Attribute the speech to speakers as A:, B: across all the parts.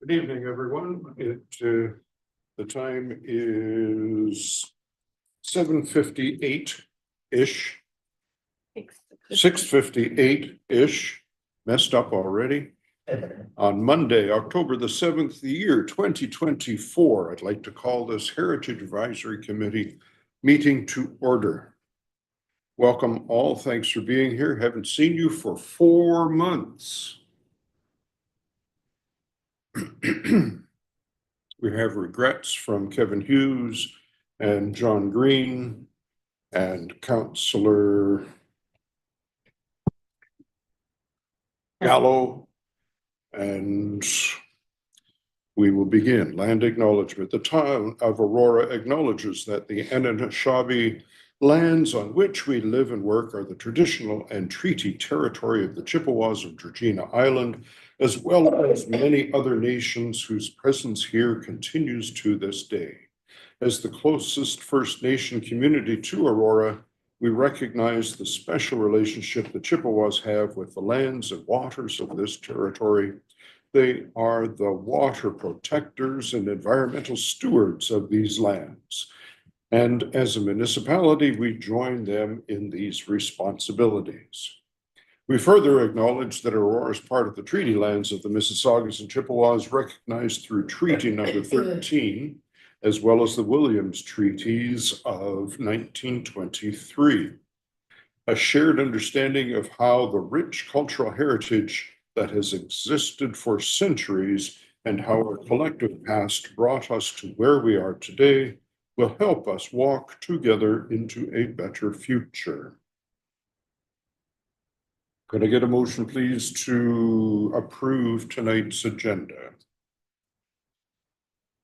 A: Good evening, everyone. The time is 7:58-ish. 6:58-ish. Messed up already. On Monday, October the 7th, the year 2024, I'd like to call this Heritage Advisory Committee meeting to order. Welcome all. Thanks for being here. Haven't seen you for 4 months. We have regrets from Kevin Hughes and John Green and Councillor Gallo, and we will begin. Land acknowledgement. The town of Aurora acknowledges that the Anishinaabe lands on which we live and work are the traditional and treaty territory of the Chippewas of Georgina Island, as well as many other nations whose presence here continues to this day. As the closest First Nation community to Aurora, we recognize the special relationship the Chippewas have with the lands and waters of this territory. They are the water protectors and environmental stewards of these lands. And as a municipality, we join them in these responsibilities. We further acknowledge that Aurora is part of the treaty lands of the Mississaugas and Chippewas, recognized through Treaty Number 13, as well as the Williams Treaties of 1923. A shared understanding of how the rich cultural heritage that has existed for centuries and how our collective past brought us to where we are today will help us walk together into a better future. Could I get a motion, please, to approve tonight's agenda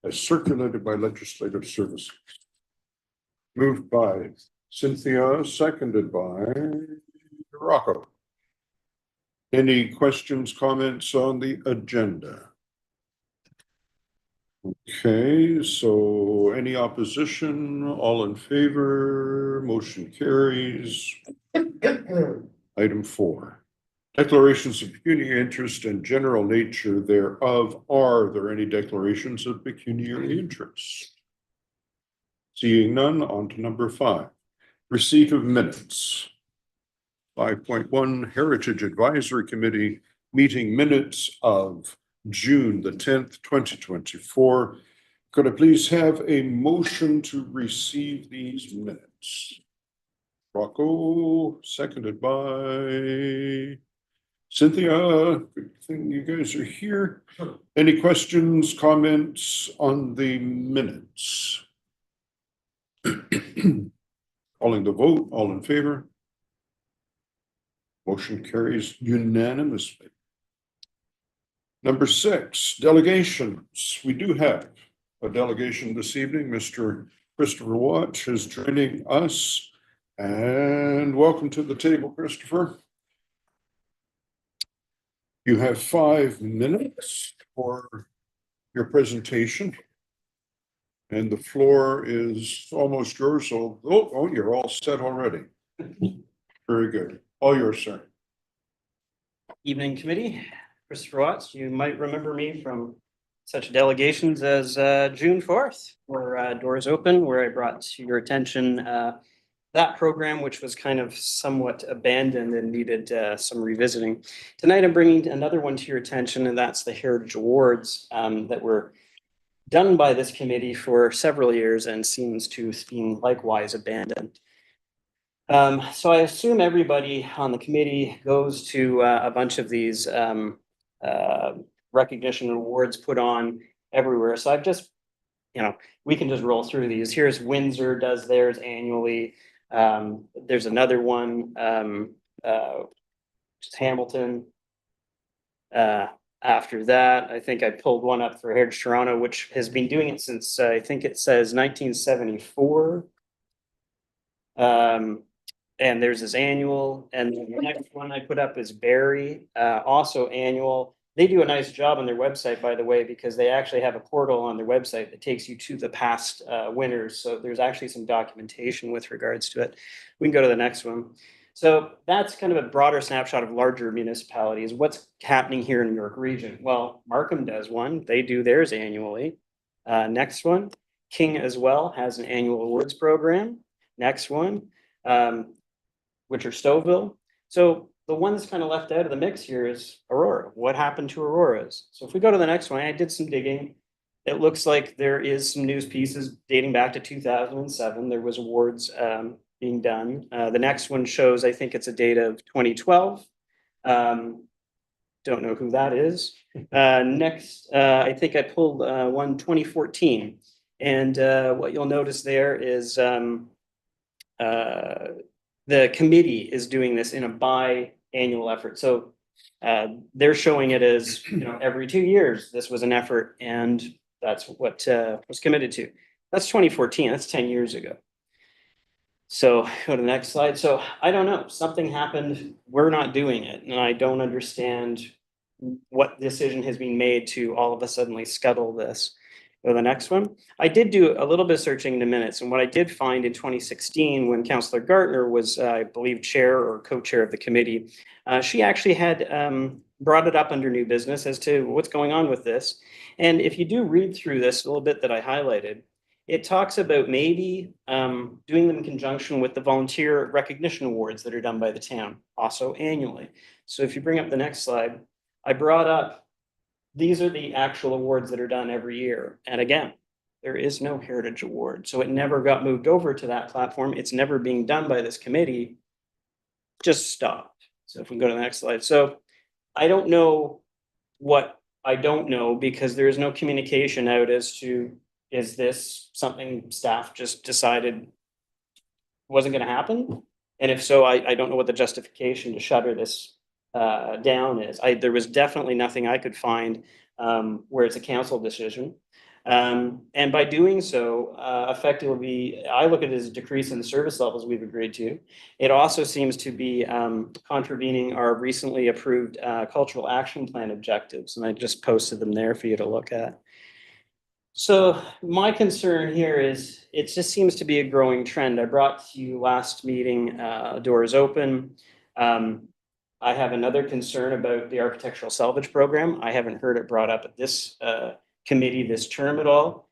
A: as circulated by Legislative Services? Moved by Cynthia, seconded by Rocco. Any questions, comments on the agenda? Okay, so any opposition? All in favor? Motion carries. Item 4. Declarations of pecuniary interest and general nature thereof. Are there any declarations of pecuniary interest? Seeing none, on to number 5. Receipt of minutes. 5.1 Heritage Advisory Committee meeting minutes of June the 10th, 2024. Could I please have a motion to receive these minutes? Rocco, seconded by Cynthia. Good thing you guys are here. Any questions, comments on the minutes? Calling the vote, all in favor? Motion carries unanimously. Number 6, delegations. We do have a delegation this evening. Mr. Christopher Watch is joining us. And welcome to the table, Christopher. You have 5 minutes for your presentation. And the floor is almost yours. So, you're all set already. Very good. All yours, sir.
B: Evening committee. Christopher Watts. You might remember me from such delegations as June 4th, where Doors Open, where I brought to your attention that program, which was kind of somewhat abandoned and needed some revisiting. Tonight, I'm bringing another one to your attention, and that's the Heritage Awards that were done by this committee for several years and seems to have been likewise abandoned. So I assume everybody on the committee goes to a bunch of these recognition and awards put on everywhere. So I've just, we can just roll through these. Here's Windsor does theirs annually. There's another one, just Hamilton. After that, I think I pulled one up for Heritage Toronto, which has been doing it since I think it says 1974. And there's this annual, and the next one I put up is Barrie, also annual. They do a nice job on their website, by the way, because they actually have a portal on their website that takes you to the past winners. So there's actually some documentation with regards to it. We can go to the next one. So that's kind of a broader snapshot of larger municipalities. What's happening here in New York region? Well, Markham does one. They do theirs annually. Next one, King as well has an annual awards program. Next one, which are Stouffville. So the one that's kind of left out of the mix here is Aurora. What happened to Aurora's? So if we go to the next one, I did some digging. It looks like there is some news pieces dating back to 2007. There was awards being done. The next one shows, I think it's a date of 2012. Don't know who that is. Next, I think I pulled one 2014. And what you'll notice there is the committee is doing this in a biannual effort. So they're showing it as, every 2 years, this was an effort, and that's what was committed to. That's 2014. That's 10 years ago. So go to the next slide. So I don't know. Something happened. We're not doing it. And I don't understand what decision has been made to all of a sudden scuttle this. Go to the next one. I did do a little bit of searching in the minutes. And what I did find in 2016, when Councillor Gartner was, I believe, chair or co-chair of the committee, she actually had brought it up under new business as to what's going on with this. And if you do read through this a little bit that I highlighted, it talks about maybe doing them in conjunction with the volunteer recognition awards that are done by the town, also annually. So if you bring up the next slide, I brought up, these are the actual awards that are done every year. And again, there is no Heritage Award. So it never got moved over to that platform. It's never being done by this committee. Just stopped. So if we go to the next slide. So I don't know what I don't know, because there is no communication out as to, is this something staff just decided wasn't going to happen? And if so, I don't know what the justification to shutter this down is. There was definitely nothing I could find where it's a council decision. And by doing so, effectively, I look at it as a decrease in the service levels we've agreed to. It also seems to be contravening our recently approved cultural action plan objectives. And I just posted them there for you to look at. So my concern here is it just seems to be a growing trend. I brought to you last meeting, Doors Open. I have another concern about the architectural salvage program. I haven't heard it brought up at this committee this term at all.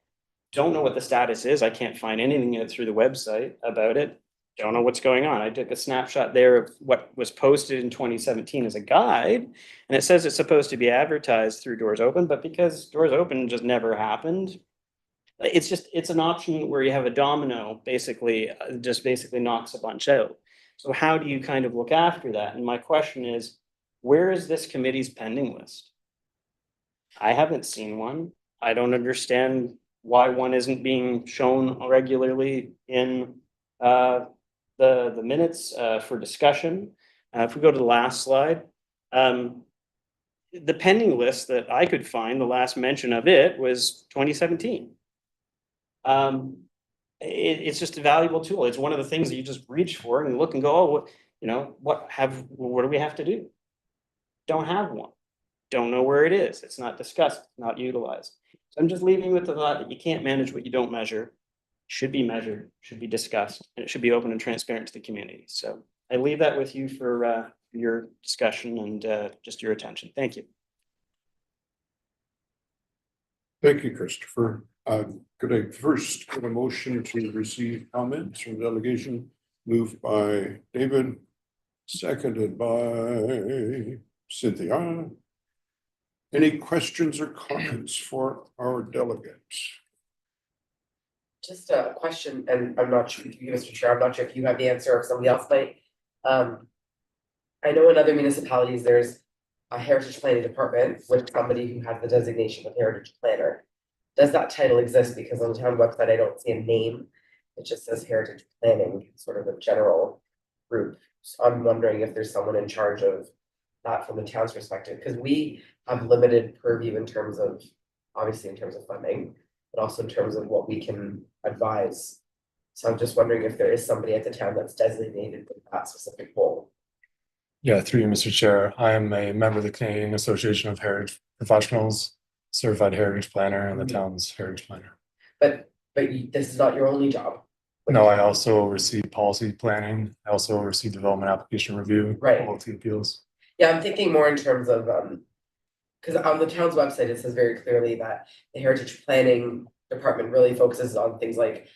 B: Don't know what the status is. I can't find anything through the website about it. Don't know what's going on. I took a snapshot there of what was posted in 2017 as a guide, and it says it's supposed to be advertised through Doors Open, but because Doors Open just never happened, it's an option where you have a domino, basically, just basically knocks a bunch out. So how do you kind of look after that? And my question is, where is this committee's pending list? I haven't seen one. I don't understand why one isn't being shown regularly in the minutes for discussion. If we go to the last slide, the pending list that I could find, the last mention of it was 2017. It's just a valuable tool. It's one of the things that you just reach for and look and go, oh, what do we have to do? Don't have one. Don't know where it is. It's not discussed, not utilized. So I'm just leaving with the thought that you can't manage what you don't measure. Should be measured, should be discussed, and it should be open and transparent to the community. So I leave that with you for your discussion and just your attention. Thank you.
A: Thank you, Christopher. Could I first get a motion to receive comments from delegation? Moved by David, seconded by Cynthia. Any questions or comments for our delegates?
C: Just a question, and I'm not sure, Mr. Chair, I'm not sure if you have the answer or if somebody else might. I know in other municipalities, there's a heritage planning department with somebody who has the designation of heritage planner. Does that title exist? Because on the town website, I don't see a name. It just says heritage planning, sort of a general group. So I'm wondering if there's someone in charge of that from the town's perspective, because we have limited purview in terms of, obviously in terms of funding, but also in terms of what we can advise. So I'm just wondering if there is somebody at the town that's designated with that specific role.
D: Yeah, through you, Mr. Chair. I am a member of the Canadian Association of Heritage Professionals, certified heritage planner, and the town's heritage planner.
C: But this is not your only job
D: No, I also oversee policy planning. I also oversee development application review.
C: Right.
D: Quality appeals.
C: Yeah, I'm thinking more in terms of, because on the town's website, it says very clearly that the Heritage Planning Department really focuses on things like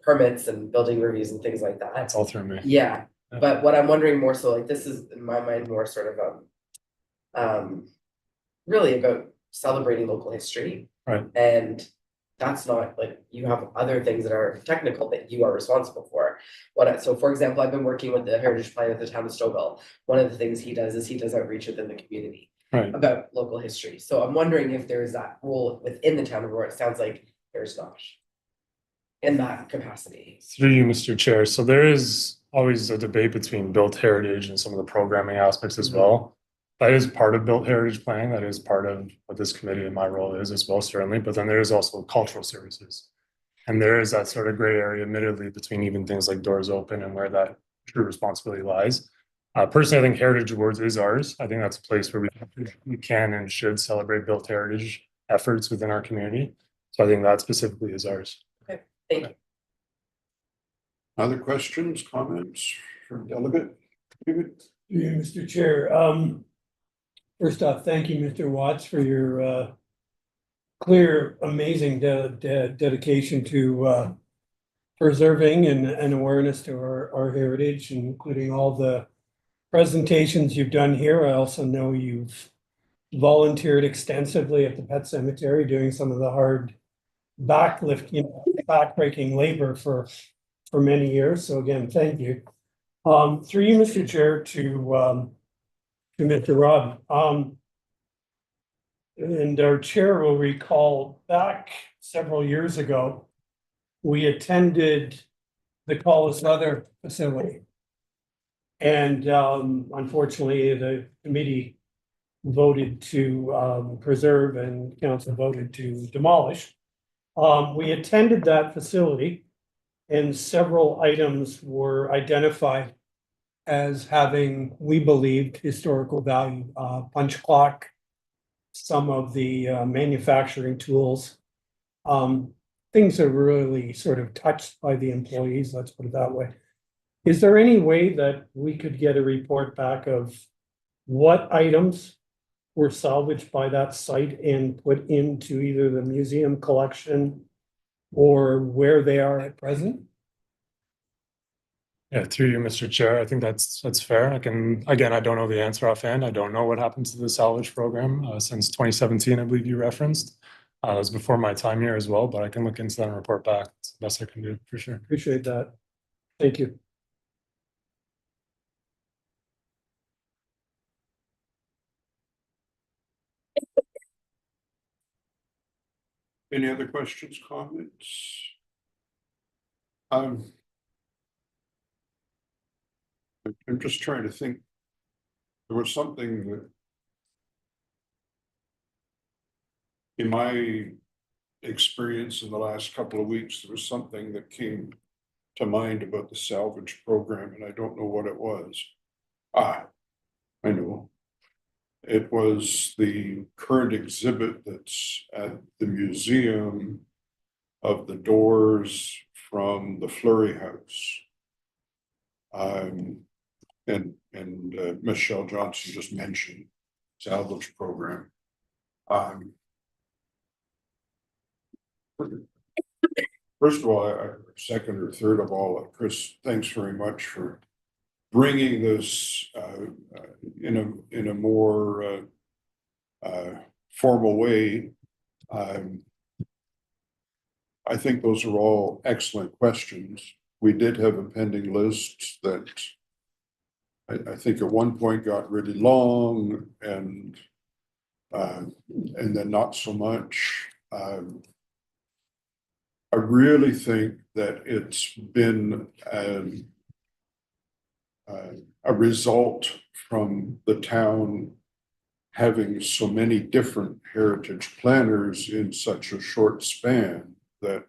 C: permits and building reviews and things like that.
D: That's all through me.
C: Yeah,
D: Yeah.
C: but what I'm wondering more so, like, this is in my mind more sort of really about celebrating local history.
D: Right.
C: And that's not like, you have other things that are technical that you are responsible for. So for example, I've been working with the Heritage Plan at the town of Stouffville. One of the things he does is he does outreach within the community.
D: Right.
C: About local history. So I'm wondering if there's that role within the town of Aurora. It sounds like there's not. In that capacity.
D: Through you, Mr. Chair. So there is always a debate between built heritage and some of the programming aspects as well. That is part of built heritage planning. That is part of what this committee and my role is as well, certainly. But then there is also cultural services. And there is that sort of gray area, admittedly, between even things like Doors Open and where that true responsibility lies. Personally, I think Heritage Awards is ours. I think that's a place where we can and should celebrate built heritage efforts within our community. So I think that specifically is ours.
C: Okay, thank you.
A: Other questions, comments from delegate? David?
E: Yeah, Mr. Chair, first off, thank you, Mr. Watts, for your clear, amazing dedication to preserving and awareness to our heritage, including all the presentations you've done here. I also know you've volunteered extensively at the Pet Cemetery, doing some of the hard backbreaking labor for many years. So again, thank you. Through you, Mr. Chair, to Mr. Rob. And our chair will recall back several years ago, we attended the Collis Leather facility. And unfortunately, the committee voted to preserve and council voted to demolish. We attended that facility and several items were identified as having, we believed, historical value. Punch clock, some of the manufacturing tools, things that were really sort of touched by the employees, let's put it that way. Is there any way that we could get a report back of what items were salvaged by that site and put into either the museum collection or where they are at present?
D: Yeah, through you, Mr. Chair. I think that's fair. I don't know the answer offhand. I don't know what happened to the salvage program since 2017, I believe you referenced. It was before my time here as well, but I can look into that and report back. It's the best I can do, for sure.
E: Appreciate that. Thank you.
A: Any other questions, comments? I'm just trying to think. There was something that in my experience in the last couple of weeks, there was something that came to mind about the salvage program, and I don't know what it was. I know. It was the current exhibit that's at the museum of the doors from the Fleury House. And Michelle Johnson just mentioned salvage program. First of all, second or third of all, Chris, thanks very much for bringing this in a more formal way. I think those are all excellent questions. We did have a pending list that I think at one point got really long and then not so much. I really think that it's been a result from the town having so many different heritage planners in such a short span that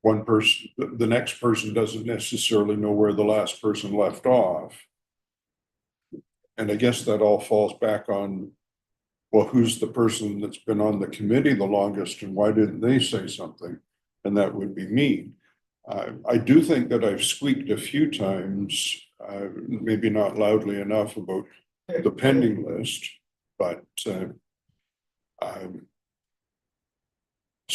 A: one person, the next person doesn't necessarily know where the last person left off. And I guess that all falls back on well, who's the person that's been on the committee the longest and why didn't they say something? And that would be me. I do think that I've squeaked a few times, maybe not loudly enough about the pending list, but so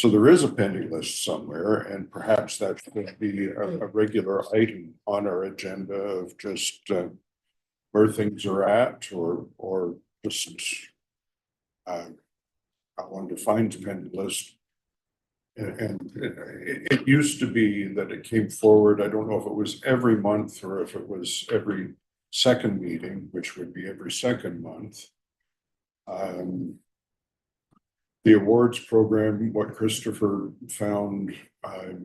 A: there is a pending list somewhere, and perhaps that could be a regular item on our agenda of just where things are at, or just how one defines pending list. And it used to be that it came forward, I don't know if it was every month or if it was every second meeting, which would be every second month. The awards program, what Christopher found, I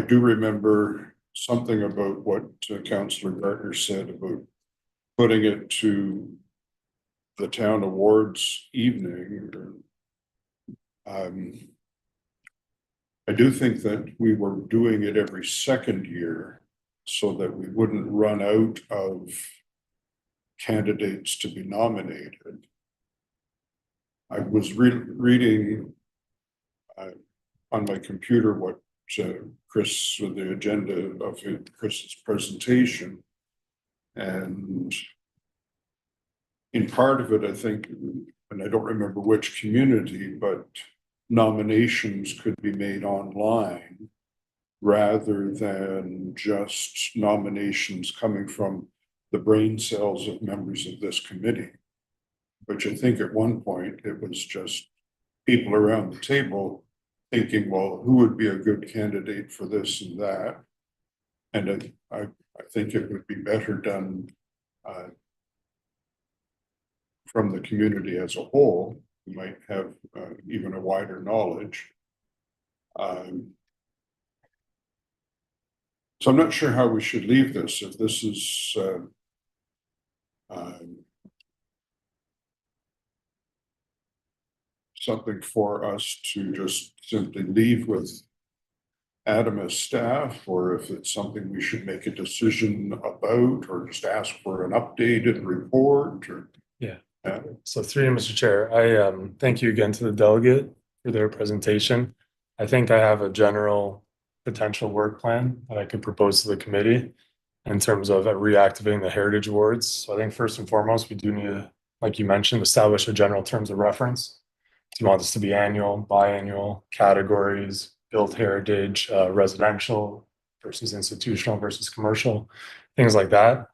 A: do remember something about what Councillor Gardner said about putting it to the town awards evening. I do think that we were doing it every second year so that we wouldn't run out of candidates to be nominated. I was reading on my computer what Chris, the agenda of Chris's presentation, and in part of it, I think, and I don't remember which community, but nominations could be made online rather than just nominations coming from the brain cells of members of this committee. Which I think at one point it was just people around the table thinking, well, who would be a good candidate for this and that? And I think it would be better done from the community as a whole. We might have even a wider knowledge. So I'm not sure how we should leave this. If this is something for us to just simply leave with Adam as staff, or if it's something we should make a decision about, or just ask for an updated report, or
D: So through you, Mr. Chair, I thank you again to the delegate for their presentation. I think I have a general potential work plan that I could propose to the committee in terms of reactivating the Heritage Awards. So I think first and foremost, we do need to, like you mentioned, establish a general terms of reference. Do you want this to be annual, biannual, categories, built heritage, residential versus institutional versus commercial, things like that.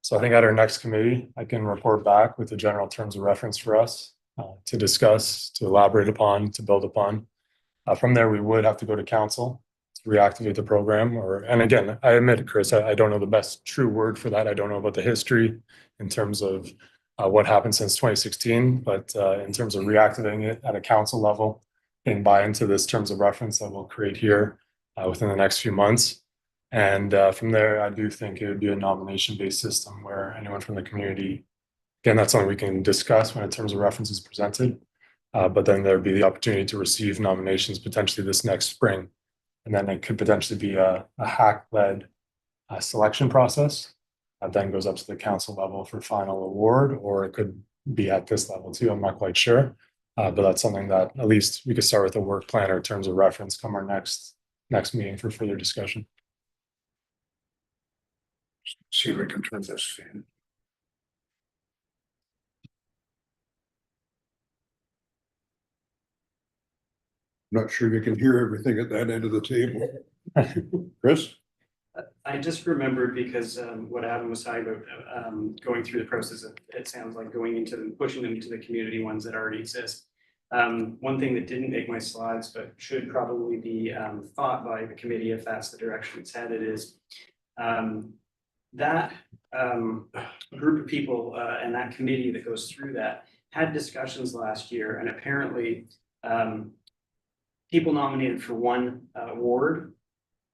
D: So I think at our next committee, I can report back with the general terms of reference for us to discuss, to elaborate upon, to build upon. From there, we would have to go to council to reactivate the program. And again, I admit, Chris, I don't know the best true word for that. I don't know about the history in terms of what happened since 2016, but in terms of reactivating it at a council level and buy into this terms of reference that we'll create here within the next few months. And from there, I do think it would be a nomination-based system where anyone from the community, again, that's something we can discuss when in terms of reference is presented, but then there'd be the opportunity to receive nominations potentially this next spring. And then it could potentially be a hack-led selection process that then goes up to the council level for final award, or it could be at this level too. I'm not quite sure, but that's something that at least we could start with a work plan or terms of reference come our next meeting for further discussion.
A: see if we can turn this fan. Not sure you can hear everything at that end of the table. Chris?
B: I just remembered because what Adam was talking about, going through the process, it sounds like going into them, pushing them to the community ones that already exist. One thing that didn't make my slides, but should probably be thought by the committee if that's the direction it's headed, is that group of people and that committee that goes through that had discussions last year, and apparently people nominated for one award,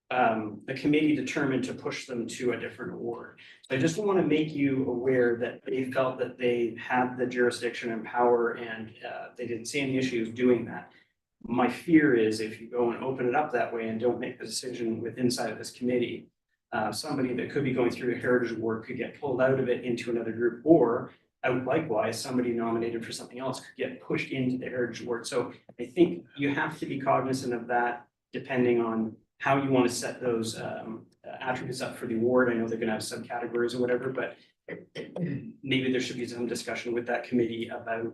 B: the committee determined to push them to a different award. So I just want to make you aware that they felt that they had the jurisdiction and power, and they didn't see any issues doing that. My fear is if you go and open it up that way and don't make the decision with inside of this committee, somebody that could be going through a heritage award could get pulled out of it into another group, or likewise, somebody nominated for something else could get pushed into the Heritage Award. So I think you have to be cognizant of that depending on how you want to set those attributes up for the award. I know they're gonna have subcategories or whatever, but maybe there should be some discussion with that committee about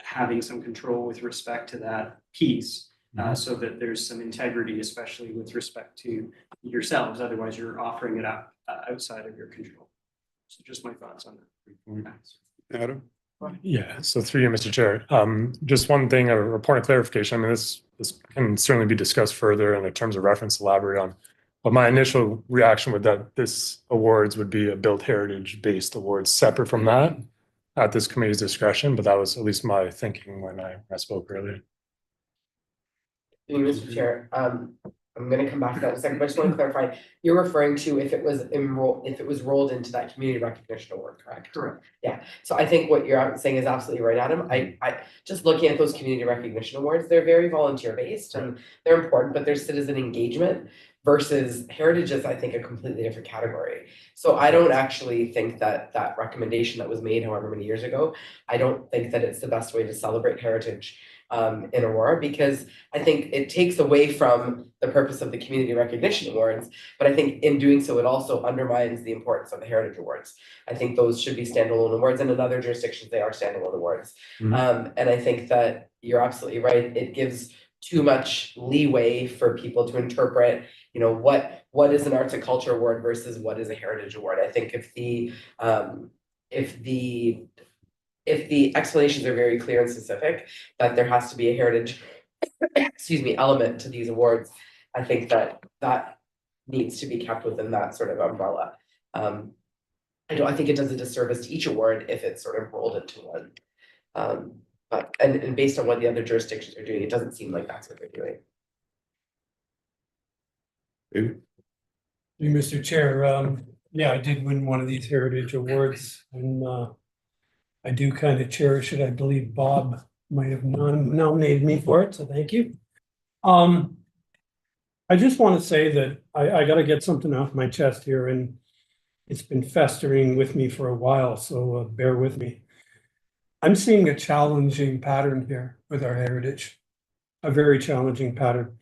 B: having some control with respect to that piece. So that there's some integrity, especially with respect to yourselves. Otherwise, you're offering it up outside of your control. So just my thoughts on that.
A: Adam?
D: Yeah, so through you, Mr. Chair, just one thing, a point of clarification. I mean, this can certainly be discussed further in the terms of reference, elaborate on. But my initial reaction with that, this awards would be a built heritage based award separate from that at this committee's discretion, but that was at least my thinking when I spoke earlier.
C: Mr. Chair, I'm gonna come back to that in a second, but I just want to clarify, you're referring to if it was rolled into that community recognition award, correct?
B: Correct.
C: Yeah, so I think what you're saying is absolutely right, Adam. I just looking at those community recognition awards, they're very volunteer based and they're important, but there's citizen engagement versus heritage is, I think, a completely different category. So I don't actually think that that recommendation that was made however many years ago, I don't think that it's the best way to celebrate heritage in Aurora, because I think it takes away from the purpose of the community recognition awards, but I think in doing so, it also undermines the importance of the heritage awards. I think those should be standalone awards, and in other jurisdictions, they are standalone awards. And I think that you're absolutely right. It gives too much leeway for people to interpret, you know, what is an arts and culture award versus what is a heritage award. I think if the explanations are very clear and specific, that there has to be a heritage, element to these awards, I think that needs to be kept within that sort of umbrella. I think it does a disservice to each award if it's sort of rolled into one. But based on what the other jurisdictions are doing, it doesn't seem like that's what they're doing.
A: David?
E: Mr. Chair, yeah, I did win one of these heritage awards, and I do kind of cherish it. I believe Bob might have nominated me for it, so thank you. I just want to say that I got to get something off my chest here, and it's been festering with me for a while, so bear with me. I'm seeing a challenging pattern here with our heritage, a very challenging pattern.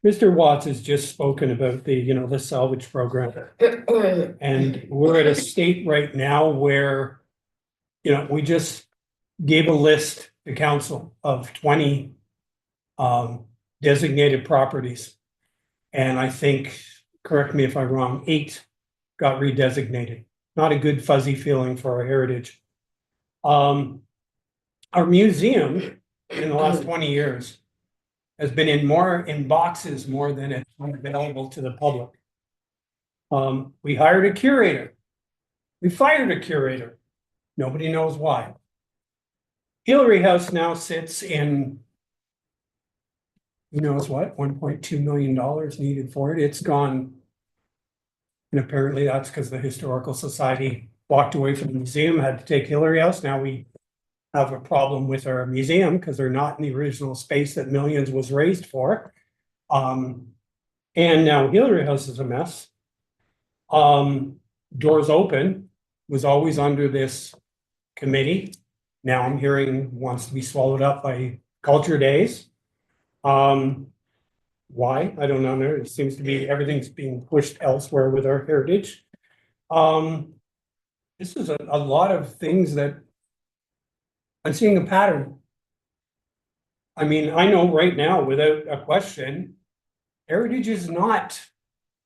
E: Mr. Watts has just spoken about the salvage program, and we're at a state right now where, we just gave a list to council of 20 designated properties. And I think, correct me if I'm wrong, 8 got redesignated. Not a good fuzzy feeling for our heritage. Our museum in the last 20 years has been in boxes more than it's available to the public. We hired a curator. We fired a curator. Nobody knows why. Hillary House now sits in, who knows what, $1.2 million needed for it. It's gone. And apparently that's because the Historical Society walked away from the museum, had to take Hillary House. Now we have a problem with our museum because they're not in the original space that millions was raised for. And now Hillary House is a mess. Doors Open was always under this committee. Now I'm hearing wants to be swallowed up by Culture Days. Why? I don't know. It seems to be everything's being pushed elsewhere with our heritage. This is a lot of things that I'm seeing a pattern. I mean, I know right now, without a question, heritage is not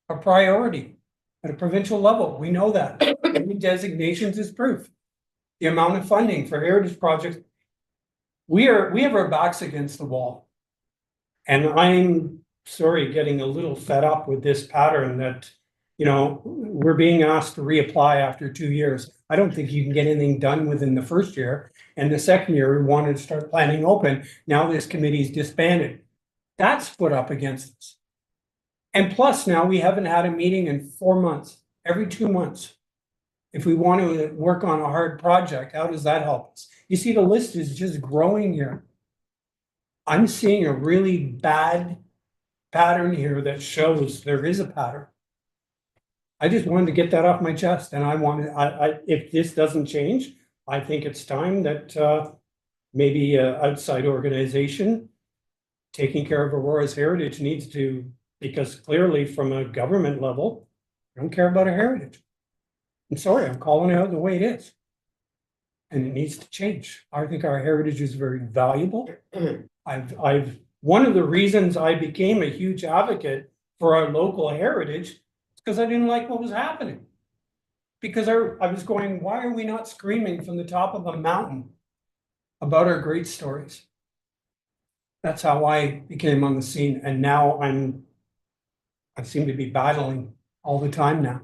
E: a priority at a provincial level. We know that. Any designations is proof. The amount of funding for heritage projects, we have our backs against the wall. And I'm sorry, getting a little fed up with this pattern that, we're being asked to reapply after 2 years. I don't think you can get anything done within the first year. And the second year, we wanted to start planning open. Now this committee's disbanded. That's put up against us. And plus now we haven't had a meeting in 4 months, every 2 months. If we want to work on a hard project, how does that help us? You see, the list is just growing here. I'm seeing a really bad pattern here that shows there is a pattern. I just wanted to get that off my chest, and if this doesn't change, I think it's time that maybe an outside organization taking care of Aurora's heritage needs to, because clearly from a government level, I don't care about our heritage. I'm sorry, I'm calling it out the way it is. And it needs to change. I think our heritage is very valuable. One of the reasons I became a huge advocate for our local heritage is because I didn't like what was happening. Because I was going, why are we not screaming from the top of a mountain about our great stories? That's how I became on the scene, and now I seem to be battling all the time now.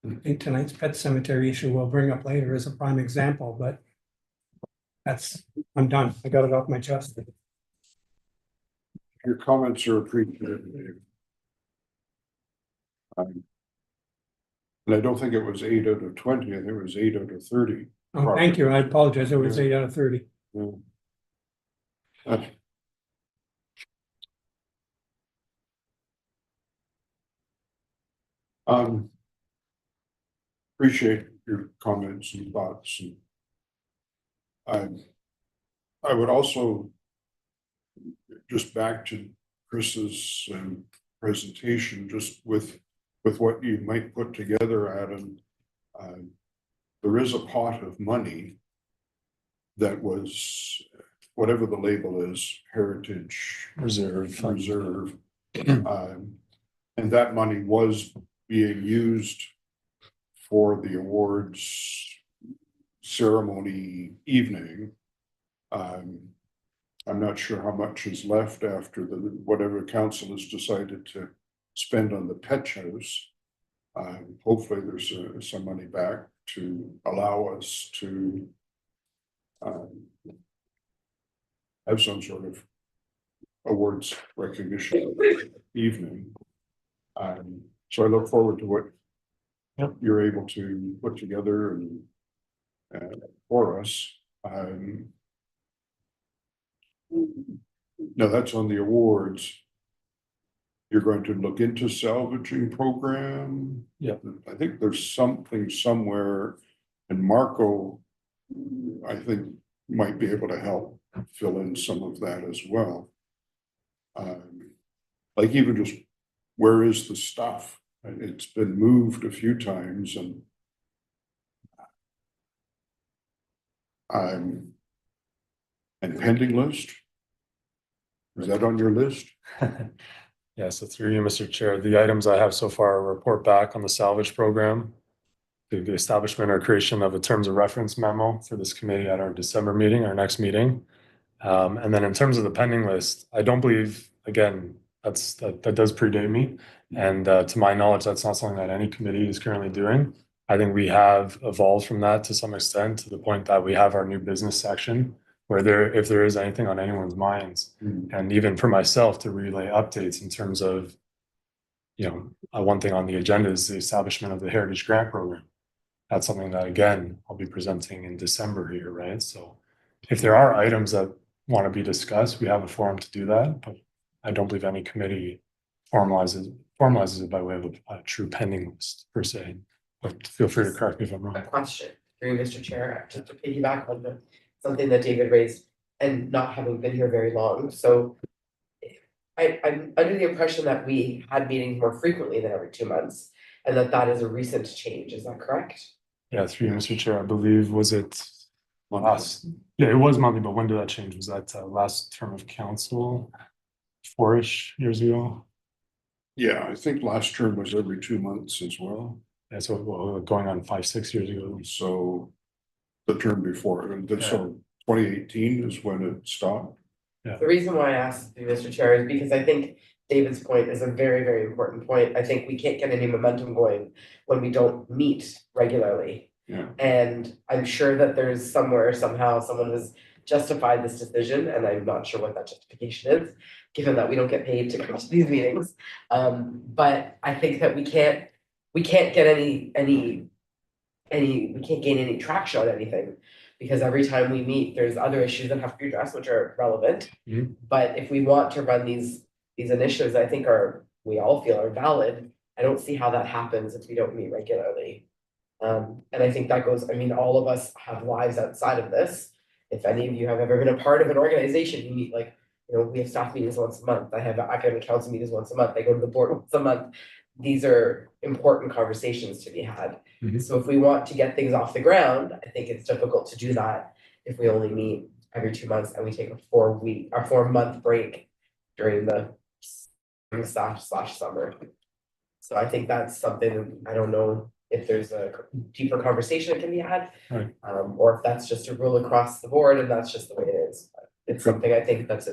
E: I think tonight's pet cemetery issue we'll bring up later is a prime example, but I'm done. I got it off my chest.
A: Your comments are appreciated, Dave. And I don't think it was 8 out of 20, I think it was 8 out of 30.
E: Oh, thank you. I apologize. It was 8 out of 30.
A: Yeah. Appreciate your comments and thoughts. And I would also, just back to Chris's presentation, just with what you might put together, Adam, there is a pot of money that was, whatever the label is, Heritage
D: Reserve.
A: And that money was being used for the awards ceremony evening. I'm not sure how much is left after whatever council has decided to spend on the pet house. Hopefully there's some money back to allow us to have some sort of awards recognition evening. So I look forward to what you're able to put together and for us. Now that's on the awards. You're going to look into salvaging program.
D: Yeah.
A: I think there's something somewhere, and Marco, I think, might be able to help fill in some of that as well. Like even just where is the stuff? It's been moved a few times, and pending list. Is that on your list?
D: Yeah, so through you, Mr. Chair, the items I have so far are a report back on the salvage program, the establishment or creation of a terms of reference memo for this committee at our December meeting, our next meeting. And then in terms of the pending list, I don't believe, again, that does predate me. And to my knowledge, that's not something that any committee is currently doing. I think we have evolved from that to some extent, to the point that we have our new business section where if there is anything on anyone's minds, and even for myself to relay updates in terms of, one thing on the agenda is the establishment of the Heritage Grant Program. That's something that, again, I'll be presenting in December here, right? So if there are items that want to be discussed, we have a forum to do that, but I don't believe any committee formalizes it by way of a true pending list per se. But feel free to correct me if I'm
C: A
D: wrong.
C: question through Mr. Chair, just to piggyback on something that David raised, and not having been here very long, so I'm under the impression that we had meetings more frequently than every 2 months, and that is a recent change. Is that correct?
D: Yeah, through you, Mr. Chair, I believe, was it last? Yeah, it was monthly, but when did that change? Was that last term of council, 4-ish years ago?
A: Yeah, I think last term was every 2 months as well.
D: Yeah, so going on 5-6 years ago.
A: So the term before, so 2018 is when it stopped.
C: The reason why I asked you, Mr. Chair, is because I think David's point is a very, very important point. I think we can't get any momentum going when we don't meet regularly.
A: Yeah.
C: And I'm sure that there's somewhere, somehow, someone has justified this decision, and I'm not sure what that justification is, given that we don't get paid to come to these meetings. But I think that we can't get we can't gain any traction on anything, because every time we meet, there's other issues that have to be addressed, which are relevant.
D: Mm-hmm.
C: But if we want to run these initiatives, I think we all feel are valid. I don't see how that happens if we don't meet regularly. And I think that goes, I mean, all of us have lives outside of this. If any of you have ever been a part of an organization, you meet like, you know, we have staff meetings once a month. I have academic council meetings once a month. I go to the board once a month. These are important conversations to be had.
D: Mhm.
C: So if we want to get things off the ground, I think it's difficult to do that if we only meet every 2 months and we take a 4-month break during the summer. So I think that's something, I don't know if there's a deeper conversation that can be had.
D: Right.
C: Or if that's just a rule across the board and that's just the way it is. But it's something I think that's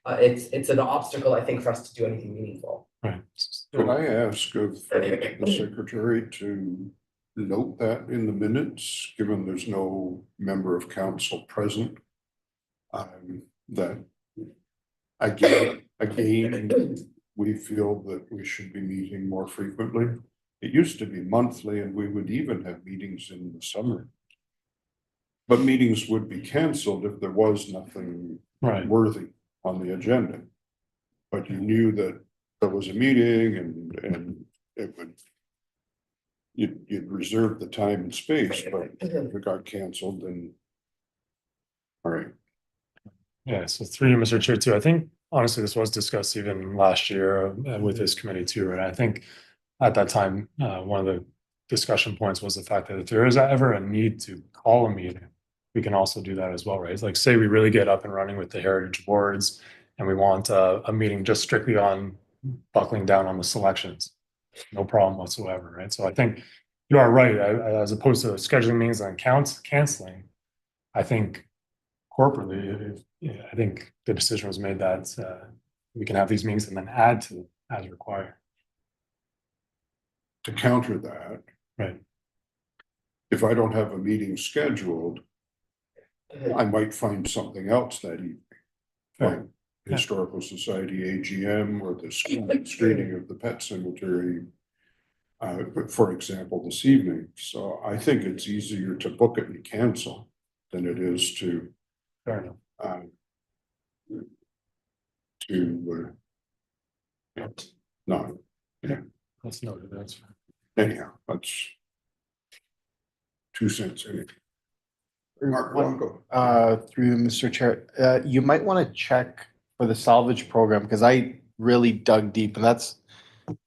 C: it's an obstacle, I think, for us to do anything meaningful.
D: Right.
A: Could I ask of the secretary to note that in the minutes, given there's no member of council present? That again, we feel that we should be meeting more frequently. It used to be monthly and we would even have meetings in the summer. But meetings would be canceled if there was nothing
D: Right.
A: worthy on the agenda. But you knew that there was a meeting and it would, you'd reserve the time and space, but if it got canceled, then. All right,
D: Yeah, so through you, Mr. Chair, too. I think honestly, this was discussed even last year with this committee too, right? I think at that time, one of the discussion points was the fact that if there is ever a need to call a meeting, we can also do that as well, right? It's like, say we really get up and running with the heritage boards and we want a meeting just strictly on buckling down on the selections. No problem whatsoever, right? So I think you are right. As opposed to scheduling meetings and canceling, I think corporately, I think the decision was made that we can have these meetings and then add to as required.
A: to counter that.
D: Right.
A: If I don't have a meeting scheduled, I might find something else that evening. Like
D: Yeah.
A: Historical Society AGM or the screening of the pet cemetery. For example, this evening. So I think it's easier to book it and cancel than it is to
D: Fair enough.
A: No,
D: That's noted. That's fine.
A: anyhow, that's 2 cents anyway. Mark Rocco.
F: Through Mr. Chair, you might want to check for the salvage program because I really dug deep and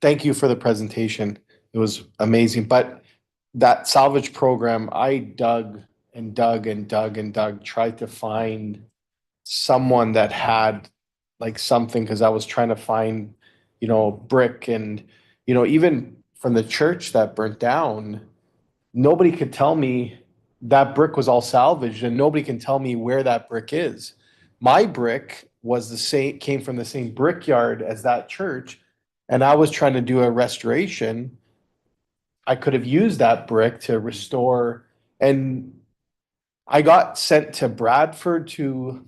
F: thank you for the presentation. It was amazing, but that salvage program, I dug and dug and dug and dug, tried to find someone that had like something because I was trying to find, brick and, even from the church that burnt down, nobody could tell me that brick was all salvaged and nobody can tell me where that brick is. My brick was came from the same brickyard as that church. And I was trying to do a restoration. I could have used that brick to restore. And I got sent to Bradford to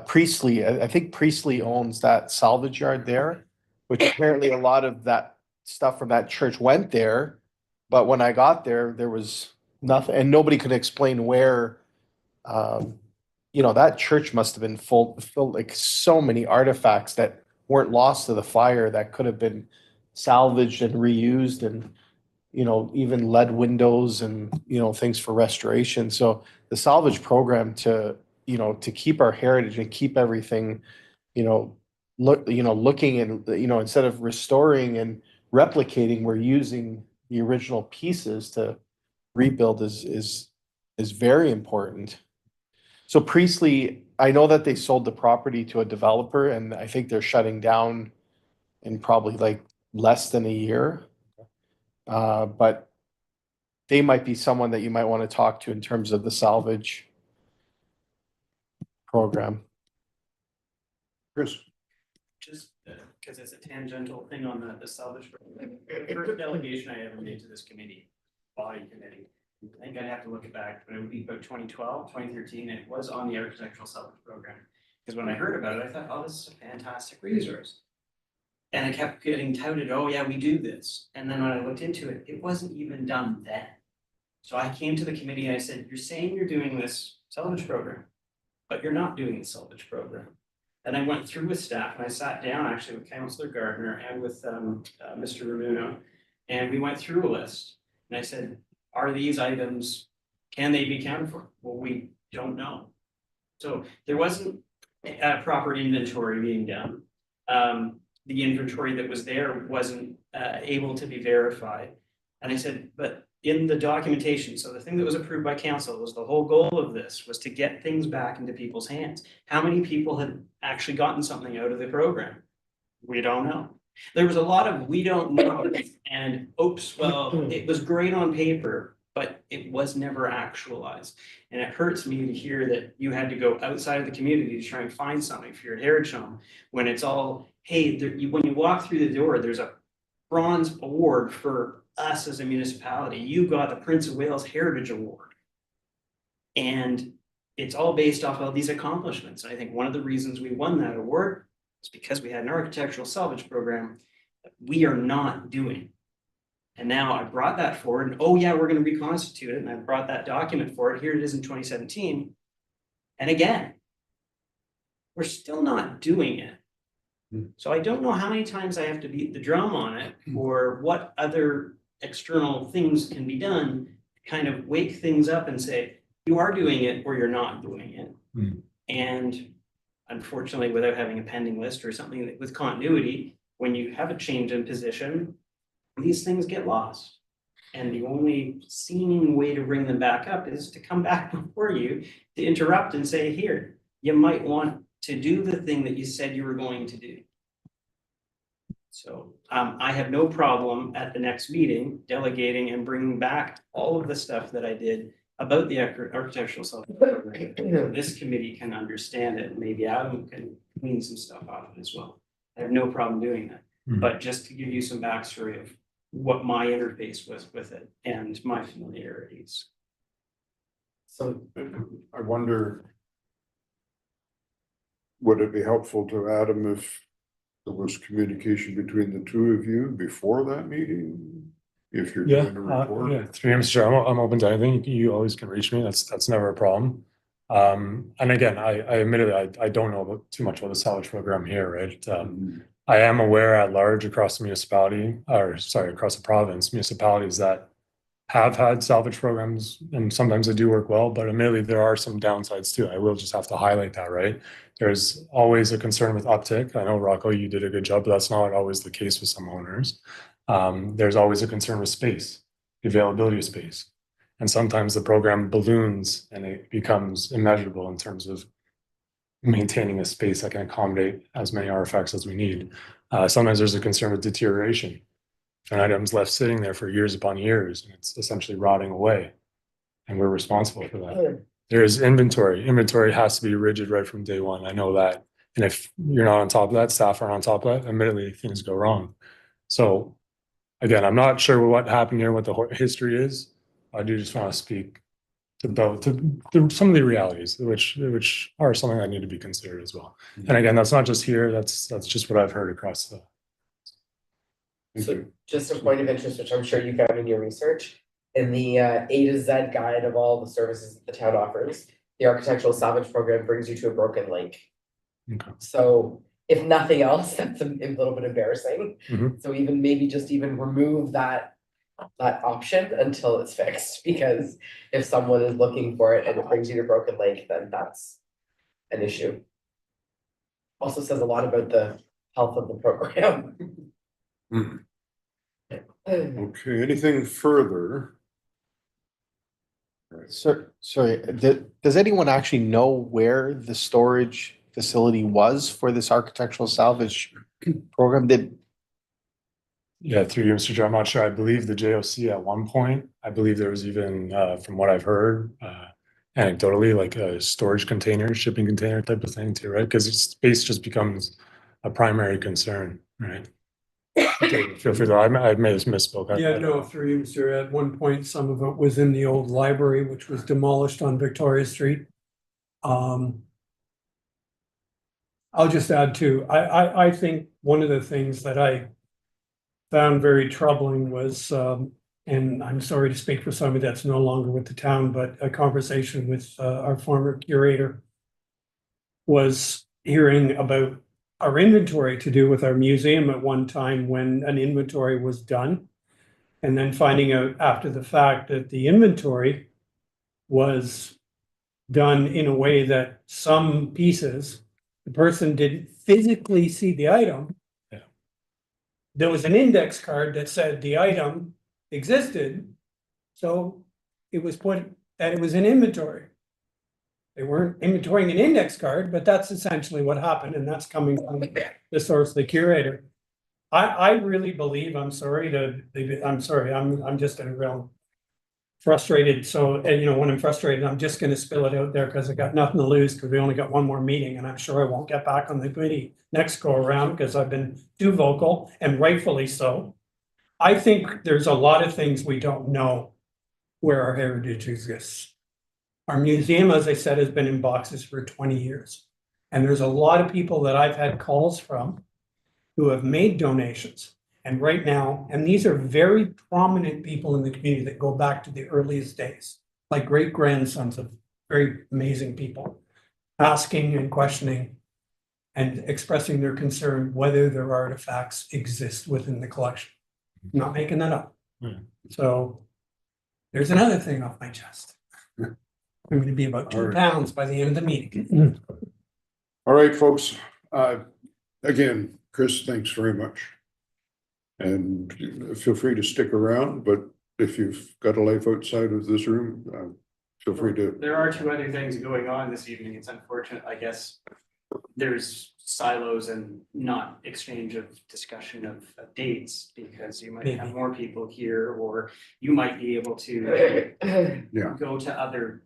F: Priestley. I think Priestley owns that salvage yard there, which apparently a lot of that stuff from that church went there. But when I got there, there was nothing, and nobody could explain where. That church must have been filled like so many artifacts that weren't lost to the fire that could have been salvaged and reused, and even lead windows and things for restoration. So the salvage program to keep our heritage and keep everything, looking and instead of restoring and replicating, we're using the original pieces to rebuild is very important. So Priestley, I know that they sold the property to a developer and I think they're shutting down in probably like less than a year. But they might be someone that you might want to talk to in terms of the salvage program.
A: Chris.
B: Just because it's a tangential thing on the salvage program. The first delegation I ever made to this committee, body committee, I think I'd have to look it back, but it would be about 2012, 2013, and it was on the architectural salvage program. Because when I heard about it, I thought, oh, this is a fantastic resource. And I kept getting touted, oh yeah, we do this. And then when I looked into it, it wasn't even done then. So I came to the committee and I said, you're saying you're doing this salvage program, but you're not doing the salvage program. And I went through with staff and I sat down actually with Councillor Gardner and with Mr. Ramuno, and we went through a list. And I said, are these items, can they be accounted for? Well, we don't know. So there wasn't a proper inventory being done. The inventory that was there wasn't able to be verified. And I said, but in the documentation, so the thing that was approved by council was the whole goal of this was to get things back into people's hands. How many people had actually gotten something out of the program? We don't know. There was a lot of we don't know and oops, well, it was great on paper, but it was never actualized. And it hurts me to hear that you had to go outside of the community to try and find something for your heritage home when it's all, hey, when you walk through the door, there's a bronze award for us as a municipality. You got the Prince of Wales Heritage Award. And it's all based off of these accomplishments. I think one of the reasons we won that award is because we had an architectural salvage program that we are not doing. And now I brought that forward and, oh yeah, we're going to reconstitute it. And I brought that document forward. Here it is in 2017. And again, we're still not doing it. So I don't know how many times I have to beat the drum on it or what other external things can be done to kind of wake things up and say, you are doing it or you're not doing it. And unfortunately, without having a pending list or something that, with continuity, when you have a change in position, these things get lost. And the only seeming way to bring them back up is to come back before you to interrupt and say, here, you might want to do the thing that you said you were going to do. So I have no problem at the next meeting delegating and bringing back all of the stuff that I did about the architectural salvage program. This committee can understand it. Maybe Adam can clean some stuff out of it as well. I have no problem doing that. But just to give you some backstory of what my interface was with it and my familiarities.
C: So
A: I wonder, would it be helpful to Adam if there was communication between the two of you before that meeting? If you're doing a report?
D: Yeah, through you, Mr. Chair, I'm open to anything. You always can reach me. That's never a problem. And again, I admittedly, I don't know about too much about the salvage program here, right? I am aware at large across the municipality, or sorry, across the province, municipalities that have had salvage programs, and sometimes they do work well, but admittedly, there are some downsides too. I will just have to highlight that, right? There's always a concern with uptick. I know, Rocco, you did a good job, but that's not always the case with some owners. There's always a concern with space, the availability of space. And sometimes the program balloons and it becomes immeasurable in terms of maintaining a space that can accommodate as many artifacts as we need. Sometimes there's a concern with deterioration. An item's left sitting there for years upon years, and it's essentially rotting away. And we're responsible for that. There is inventory. Inventory has to be rigid right from day one. I know that. And if you're not on top of that, staff aren't on top of that, admittedly, things go wrong. So again, I'm not sure what happened here, what the history is. I do just want to speak to some of the realities, which are something that need to be considered as well. And again, that's not just here. That's just what I've heard across the.
C: So just a point of interest, which I'm sure you found in your research, in the A to Z guide of all the services that the town offers, the architectural salvage program brings you to a broken link.
D: Okay.
C: So if nothing else, that's a little bit embarrassing. So even maybe just even remove that option until it's fixed, because if someone is looking for it and it brings you to broken link, then that's an issue. Also says a lot about the health of the program.
A: Okay, anything further?
F: Sir, sorry, does anyone actually know where the storage facility was for this architectural salvage program?
D: Yeah, through you, Mr. Chair, I'm not sure. I believe the JOC at one point, I believe there was even, from what I've heard, anecdotally, like a storage container, shipping container type of thing too, right? Because space just becomes a primary concern, right? Feel free to, I may have misspoke.
E: Yeah, no, through you, sir. At one point, some of it was in the old library, which was demolished on Victoria Street. I'll just add too, I think one of the things that I found very troubling was, and I'm sorry to speak for somebody that's no longer with the town, but a conversation with our former curator was hearing about our inventory to do with our museum at one time when an inventory was done. And then finding out after the fact that the inventory was done in a way that some pieces, the person didn't physically see the item.
D: Yeah.
E: There was an index card that said the item existed, so it was put, that it was in inventory. They weren't inventorying an index card, but that's essentially what happened, and that's coming from the source, the curator. I really believe, I'm sorry, I'm just in a real frustrated, so, and you know, when I'm frustrated, I'm just gonna spill it out there, because I got nothing to lose, because we only got one more meeting, and I'm sure I won't get back on the committee next go around, because I've been too vocal, and rightfully so. I think there's a lot of things we don't know where our heritage exists. Our museum, as I said, has been in boxes for 20 years. And there's a lot of people that I've had calls from who have made donations. And right now, and these are very prominent people in the community that go back to the earliest days, like great grandsons of very amazing people, asking and questioning and expressing their concern whether their artifacts exist within the collection. I'm not making that up. So there's another thing off my chest. I'm going to be about 2 pounds by the end of the meeting.
A: All right, folks. Again, Chris, thanks very much. And feel free to stick around, but if you've got a life outside of this room, feel free to.
B: There are 2 other things going on this evening. It's unfortunate, I guess. There's silos and not exchange of discussion of dates, because you might have more people here, or you might be able to go to other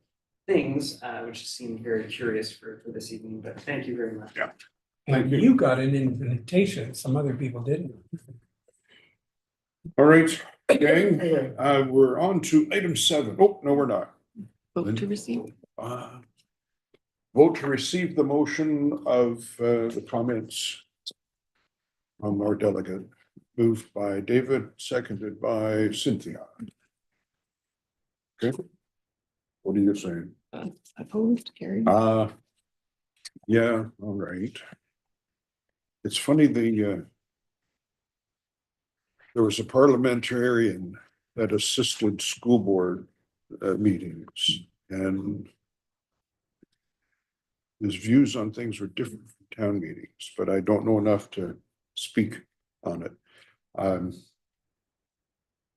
B: things, which seemed very curious for this evening, but thank you very much.
A: Yeah.
E: And you got an invitation, some other people didn't.
A: All right, gang, we're on to item 7. Oh, no, we're not.
C: Vote to receive.
A: Vote to receive the motion of the comments on our delegate, moved by David, seconded by Cynthia. Okay. What are you saying?
C: Opposed, carried.
A: Yeah, all right. It's funny, there was a parliamentarian that assisted school board meetings, and his views on things were different from town meetings, but I don't know enough to speak on it.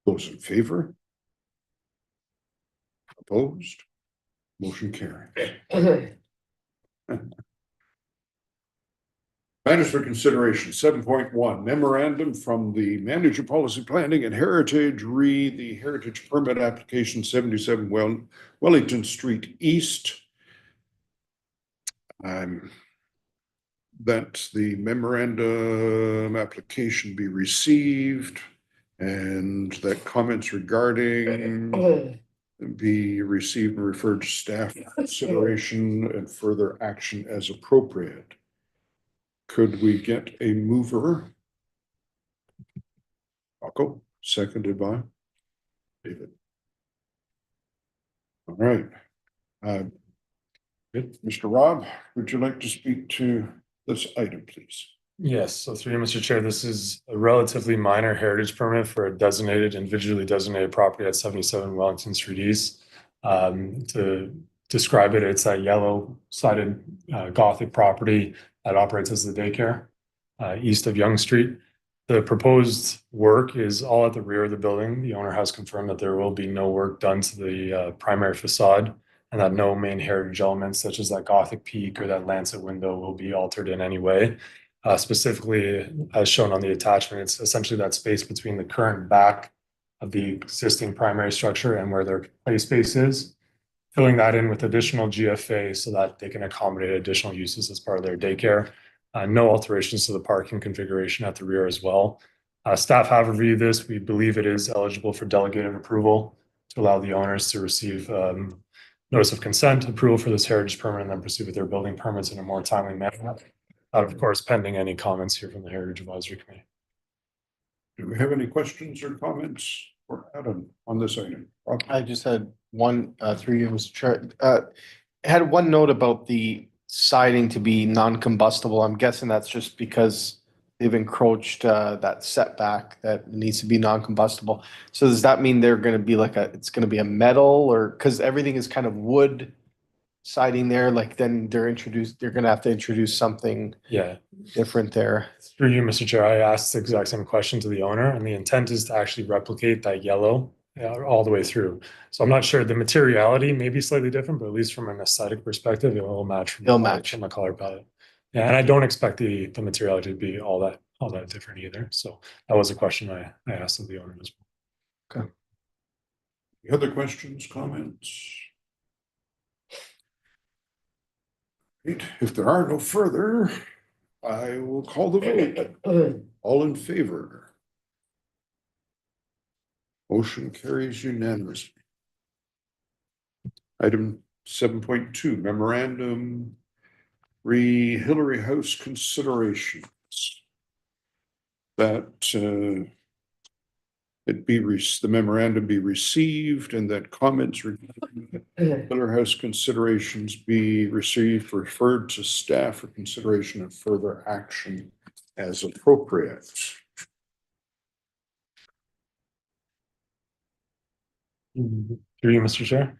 A: Those in favor? Opposed? Motion carried. Matters for consideration, 7.1, memorandum from the Manager Policy Planning and Heritage the Heritage Permit Application 77 Wellington Street East. That the memorandum application be received and that comments regarding be received and referred to staff consideration and further action as appropriate. Could we get a mover? Paco, seconded by David. All right. Mr. Rob, would you like to speak to this item, please?
D: Yes, so through you, Mr. Chair, this is a relatively minor heritage permit for a designated and visually designated property at 77 Wellington Street East. To describe it, it's a yellow-sided Gothic property that operates as the daycare east of Yonge Street. The proposed work is all at the rear of the building. The owner has confirmed that there will be no work done to the primary facade, and that no main heritage elements such as that Gothic peak or that lancet window will be altered in any way. Specifically, as shown on the attachment, it's essentially that space between the current back of the existing primary structure and where their play space is, filling that in with additional GFA so that they can accommodate additional uses as part of their daycare. No alterations to the parking configuration at the rear as well. Staff have reviewed this. We believe it is eligible for delegated approval to allow the owners to receive notice of consent, approval for this heritage permit, and then proceed with their building permits in a more timely manner. Of course, pending any comments here from the Heritage Advisory Committee.
A: Do we have any questions or comments for Adam on this item? Rob?
F: I just had one, through you, Mr. Chair. Had one note about the siding to be non-combustible. I'm guessing that's just because they've encroached that setback that needs to be non-combustible. So does that mean they're gonna be like it's gonna be a metal, or, because everything is kind of wood siding there, like then they're gonna have to introduce something
D: Yeah.
F: different there.
D: Through you, Mr. Chair, I asked the exact same question to the owner, and the intent is to actually replicate that yellow all the way through. So I'm not sure, the materiality may be slightly different, but at least from an aesthetic perspective, it will match from
F: It'll
D: the color-
F: match.
D: from the color palette. Yeah, and I don't expect the materiality to be all that different either. So that was a question I asked of the owner as well.
A: Any other questions, comments? Great. If there are no further, I will call the vote. All in favor? Motion carries unanimously. Item 7.2, memorandum Hillary House considerations. That the memorandum be received and that comments regarding Hillary House considerations be received, referred to staff for consideration and further action as appropriate.
D: Through you, Mr. Chair.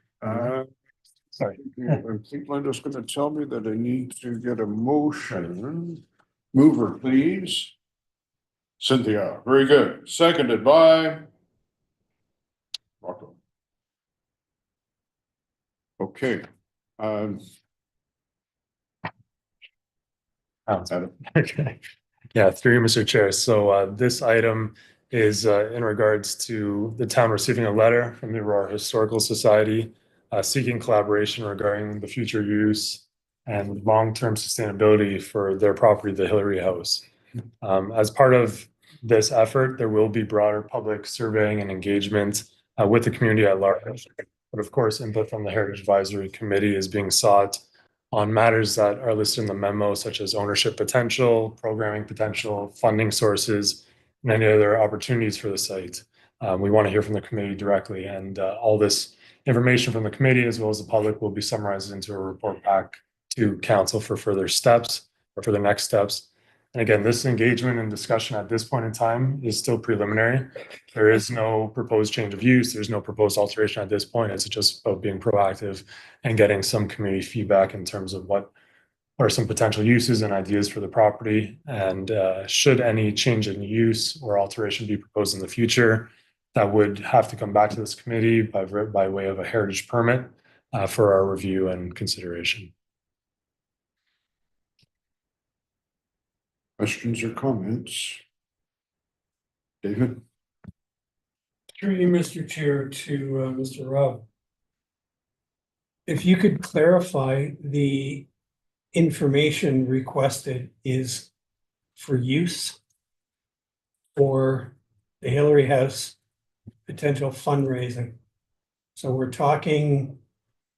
D: Sorry.
A: I think Linda's gonna tell me that I need to get a motion. Mover, please. Cynthia, very good. Seconded by Rocco. Okay. Adam.
D: Okay. Yeah, through you, Mr. Chair. So this item is in regards to the town receiving a letter from the Aurora Historical Society seeking collaboration regarding the future use and long-term sustainability for their property, the Hillary House. As part of this effort, there will be broader public surveying and engagement with the community at large. But of course, input from the Heritage Advisory Committee is being sought on matters that are listed in the memo, such as ownership potential, programming potential, funding sources, and any other opportunities for the site. We want to hear from the committee directly, and all this information from the committee as well as the public will be summarized into a report back to council for further steps or for the next steps. And again, this engagement and discussion at this point in time is still preliminary. There is no proposed change of use. There's no proposed alteration at this point. It's just about being proactive and getting some community feedback in terms of what are some potential uses and ideas for the property. And should any change in use or alteration be proposed in the future, that would have to come back to this committee by way of a heritage permit for our review and consideration.
A: Questions or comments? David?
E: Through you, Mr. Chair, to Mr. Rob. If you could clarify, the information requested is for use for the Hillary House potential fundraising. So we're talking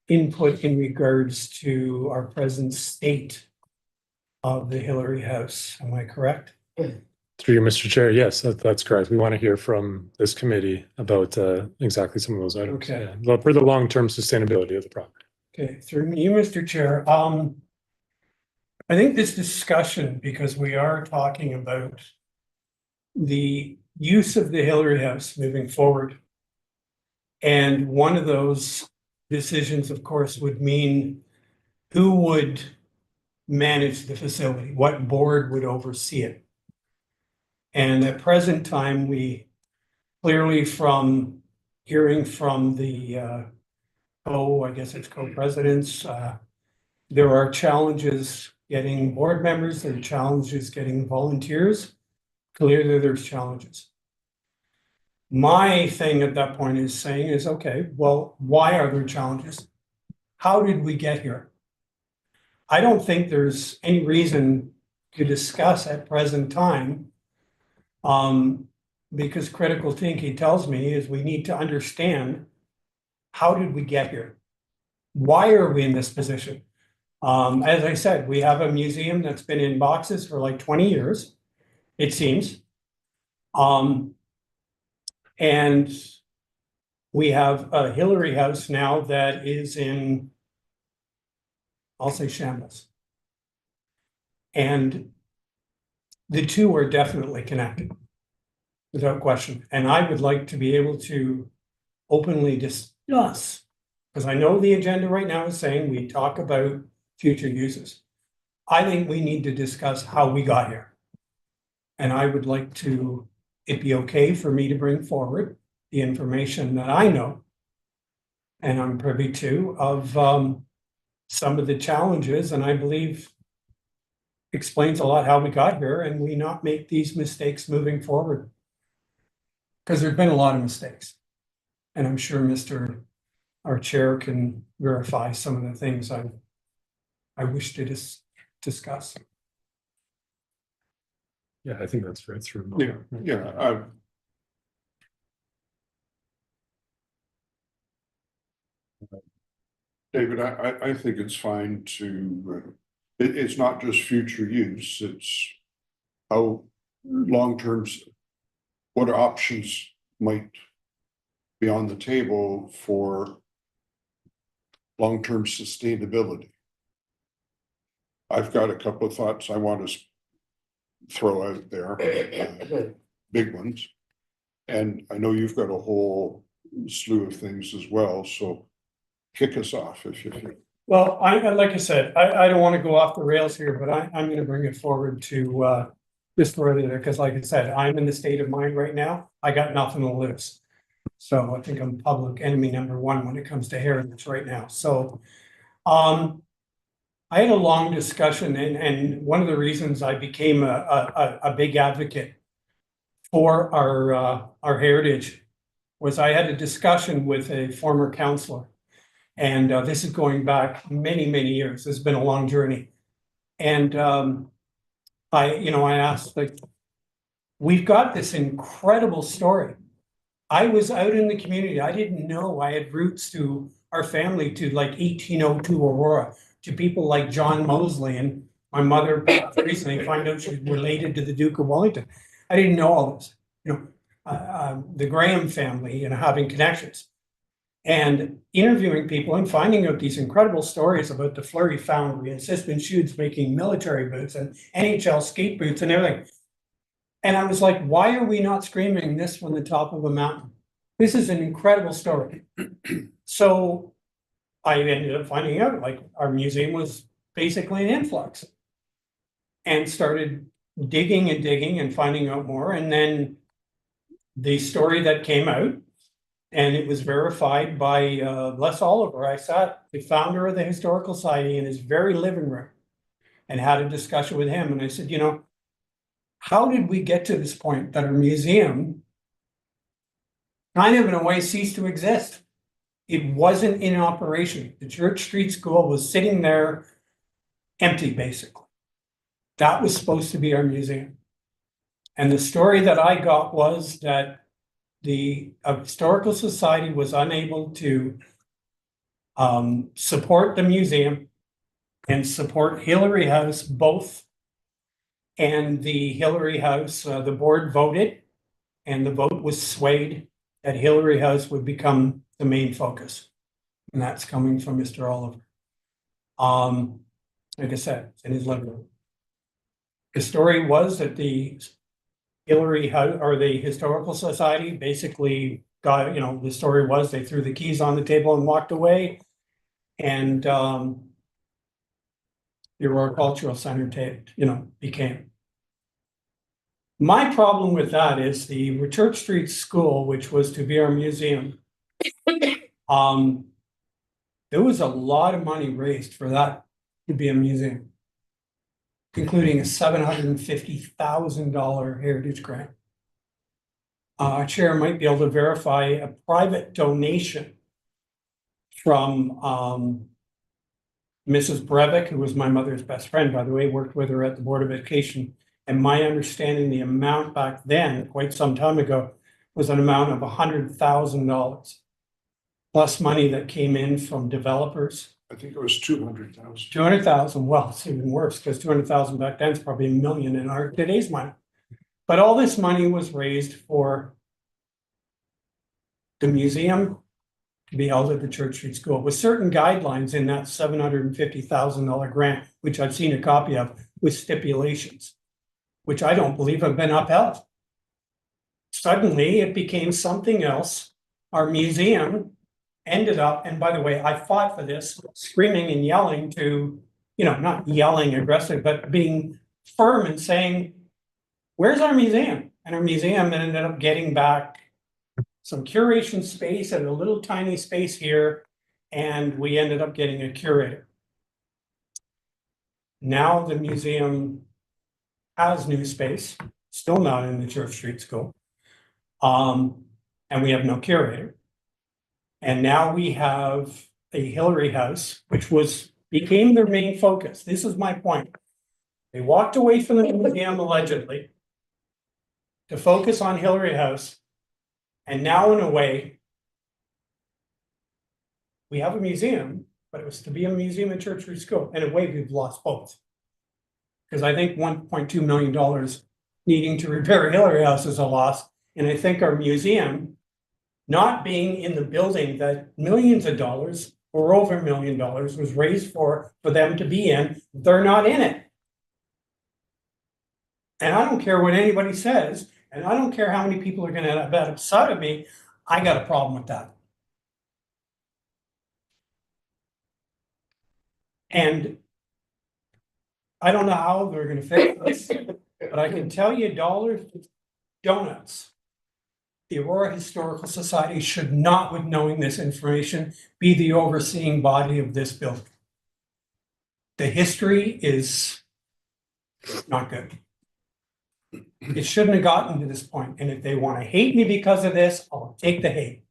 E: input in regards to our present state of the Hillary House. Am I correct?
D: Through you, Mr. Chair, yes, that's correct. We want to hear from this committee about exactly some of those items.
E: Okay.
D: Yeah. Well, for the long-term sustainability of the property.
E: Okay, through you, Mr. Chair. I think this discussion, because we are talking about the use of the Hillary House moving forward. And one of those decisions, of course, would mean who would manage the facility, what board would oversee it. And at present time, we clearly, from hearing from the I guess it's co-presidents, there are challenges getting board members, there are challenges getting volunteers. Clearly, there's challenges. My thing at that point is saying is, okay, well, why are there challenges? How did we get here? I don't think there's any reason to discuss at present time. Because critical thinking tells me is we need to understand, how did we get here? Why are we in this position? As I said, we have a museum that's been in boxes for like 20 years, it seems. And we have a Hillary House now that is in, I'll say, shambles. And the two are definitely connected. Without question, and I would like to be able to openly discuss. Because I know the agenda right now is saying we talk about future uses. I think we need to discuss how we got here. And I would like to, it be okay for me to bring forward the information that I know and I'm privy to of some of the challenges, and I believe explains a lot how we got here, and we not make these mistakes moving forward. Because there've been a lot of mistakes. And I'm sure our chair can verify some of the things I wish to discuss.
D: Yeah, I think that's right through.
A: Yeah. David, I think it's fine to, it's not just future use, it's how long-term, what options might be on the table for long-term sustainability. I've got a couple of thoughts I want to throw out there, big ones. And I know you've got a whole slew of things as well, so kick us off if you can.
E: Well, like I said, I don't want to go off the rails here, but I'm going to bring it forward to just further, because like I said, I'm in the state of mind right now. I got nothing to lose. So I think I'm public enemy number one when it comes to heritage right now. So I had a long discussion, and one of the reasons I became a big advocate for our heritage was I had a discussion with a former counselor. And this is going back many, many years. It's been a long journey. And I asked, like, we've got this incredible story. I was out in the community. I didn't know I had roots to our family to like 1802 Aurora, to people like John Mosley, and my mother recently find out she's related to the Duke of Wellington. I didn't know all this, the Graham family, having connections. And interviewing people and finding out these incredible stories about the Fleury Foundry and Sisman Schutz making military boots and NHL skate boots and everything. And I was like, why are we not screaming this from the top of a mountain? This is an incredible story. So I ended up finding out, like, our museum was basically an influx, and started digging and finding out more. And then the story that came out, and it was verified by Les Oliver. I sat the founder of the Historical Society in his very living room and had a discussion with him. And I said, how did we get to this point that our museum kind of in a way ceased to exist? It wasn't in operation. The Church Street School was sitting there empty, basically. That was supposed to be our museum. And the story that I got was that the Historical Society was unable to support the museum and support Hillary House both. And the Hillary House, the board voted, and the vote was swayed that Hillary House would become the main focus. And that's coming from Mr. Oliver. Like I said, it's in his living room. The story was that the Hillary House, or the Historical Society, basically got, the story was they threw the keys on the table and walked away. And the Aurora Cultural Center became. My problem with that is the Church Street School, which was to be our museum. There was a lot of money raised for that to be a museum, including a $750,000 heritage grant. Our chair might be able to verify a private donation from Mrs. Breivik, who was my mother's best friend, by the way, worked with her at the Board of Education. And my understanding, the amount back then, quite some time ago, was an amount of $100,000, plus money that came in from developers.
A: I think it was 200,000.
E: 200,000. Well, it's even worse, because 200,000 back then is probably $1 million in our today's money. But all this money was raised for the museum to be held at the Church Street School, with certain guidelines in that $750,000 grant, which I've seen a copy of, with stipulations. which I don't believe have been upheld. Suddenly, it became something else. Our museum ended up, and by the way, I fought for this, screaming and yelling to, not yelling aggressive, but being firm and saying, where's our museum? And our museum ended up getting back some curation space and a little tiny space here, and we ended up getting a curator. Now the museum has new space, still not in the Church Street School. And we have no curator. And now we have a Hillary House, which became their main focus. This is my point. They walked away from the museum allegedly to focus on Hillary House. And now, in a way, we have a museum, but it was to be a museum at Church Street School. In a way, we've lost both. Because I think $1.2 million needing to repair Hillary House is a loss. And I think our museum not being in the building that millions of dollars or over $1 million was raised for them to be in, they're not in it. And I don't care what anybody says, and I don't care how many people are gonna get upset at me, I got a problem with that. And I don't know how they're gonna fix this, but I can tell you donuts. The Aurora Historical Society should not, with knowing this information, be the overseeing body of this building. The history is not good. It shouldn't have gotten to this point, and if they want to hate me because of this, I'll take the hate.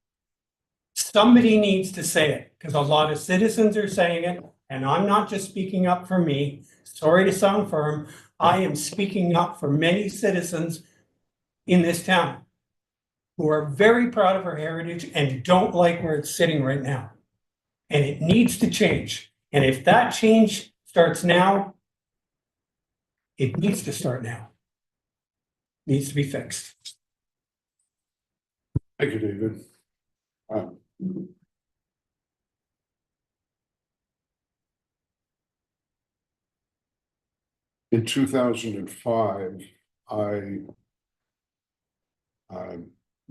E: Somebody needs to say it, because a lot of citizens are saying it, and I'm not just speaking up for me. Sorry to sound firm, I am speaking up for many citizens in this town who are very proud of our heritage and don't like where it's sitting right now. And it needs to change. And if that change starts now, it needs to start now. Needs to be fixed.
A: Thank you, David. In 2005, I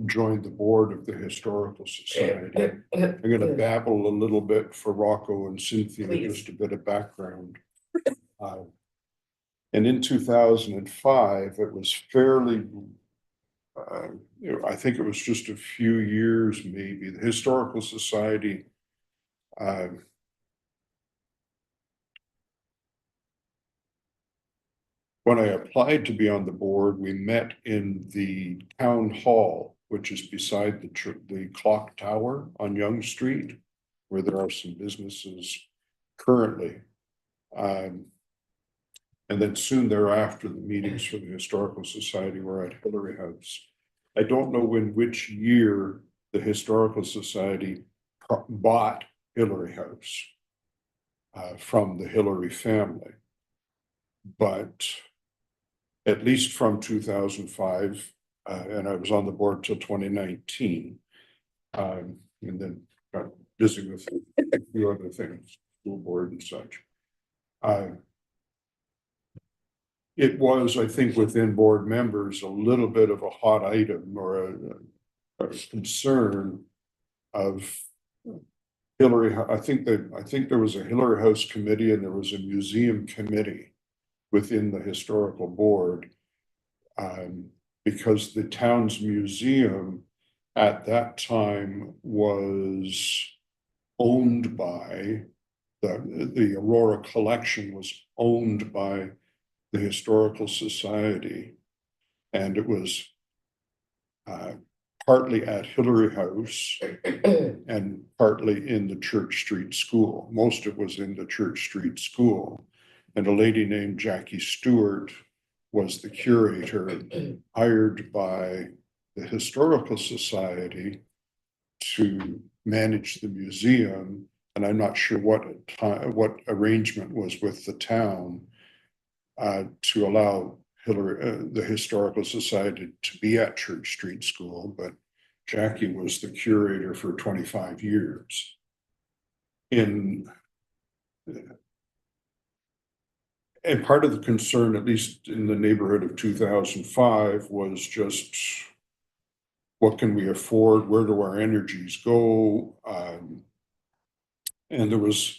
A: joined the board of the Historical Society. I'm going to babble a little bit for Rocco and Cynthia,
C: Please.
A: just a bit of background. And in 2005, it was fairly, I think it was just a few years, maybe. The Historical Society when I applied to be on the board, we met in the town hall, which is beside the clock tower on Yonge Street, where there are some businesses currently. And then soon thereafter, the meetings for the Historical Society were at Hillary House. I don't know in which year the Historical Society bought Hillary House from the Hillary family, but at least from 2005, and I was on the board till 2019, and then got busy with a few other things, school board and such. It was, I think, within board members, a little bit of a hot item or a concern of Hillary. I think there was a Hillary House committee and there was a museum committee within the historical board, because the town's museum at that time was owned by the Aurora collection was owned by the Historical Society, and it was partly at Hillary House and partly in the Church Street School. Most of it was in the Church Street School. And a lady named Jackie Stewart was the curator hired by the Historical Society to manage the museum. And I'm not sure what arrangement was with the town to allow the Historical Society to be at Church Street School, but Jackie was the curator for 25 years. And part of the concern, at least in the neighborhood of 2005, was just what can we afford? Where do our energies go? And there was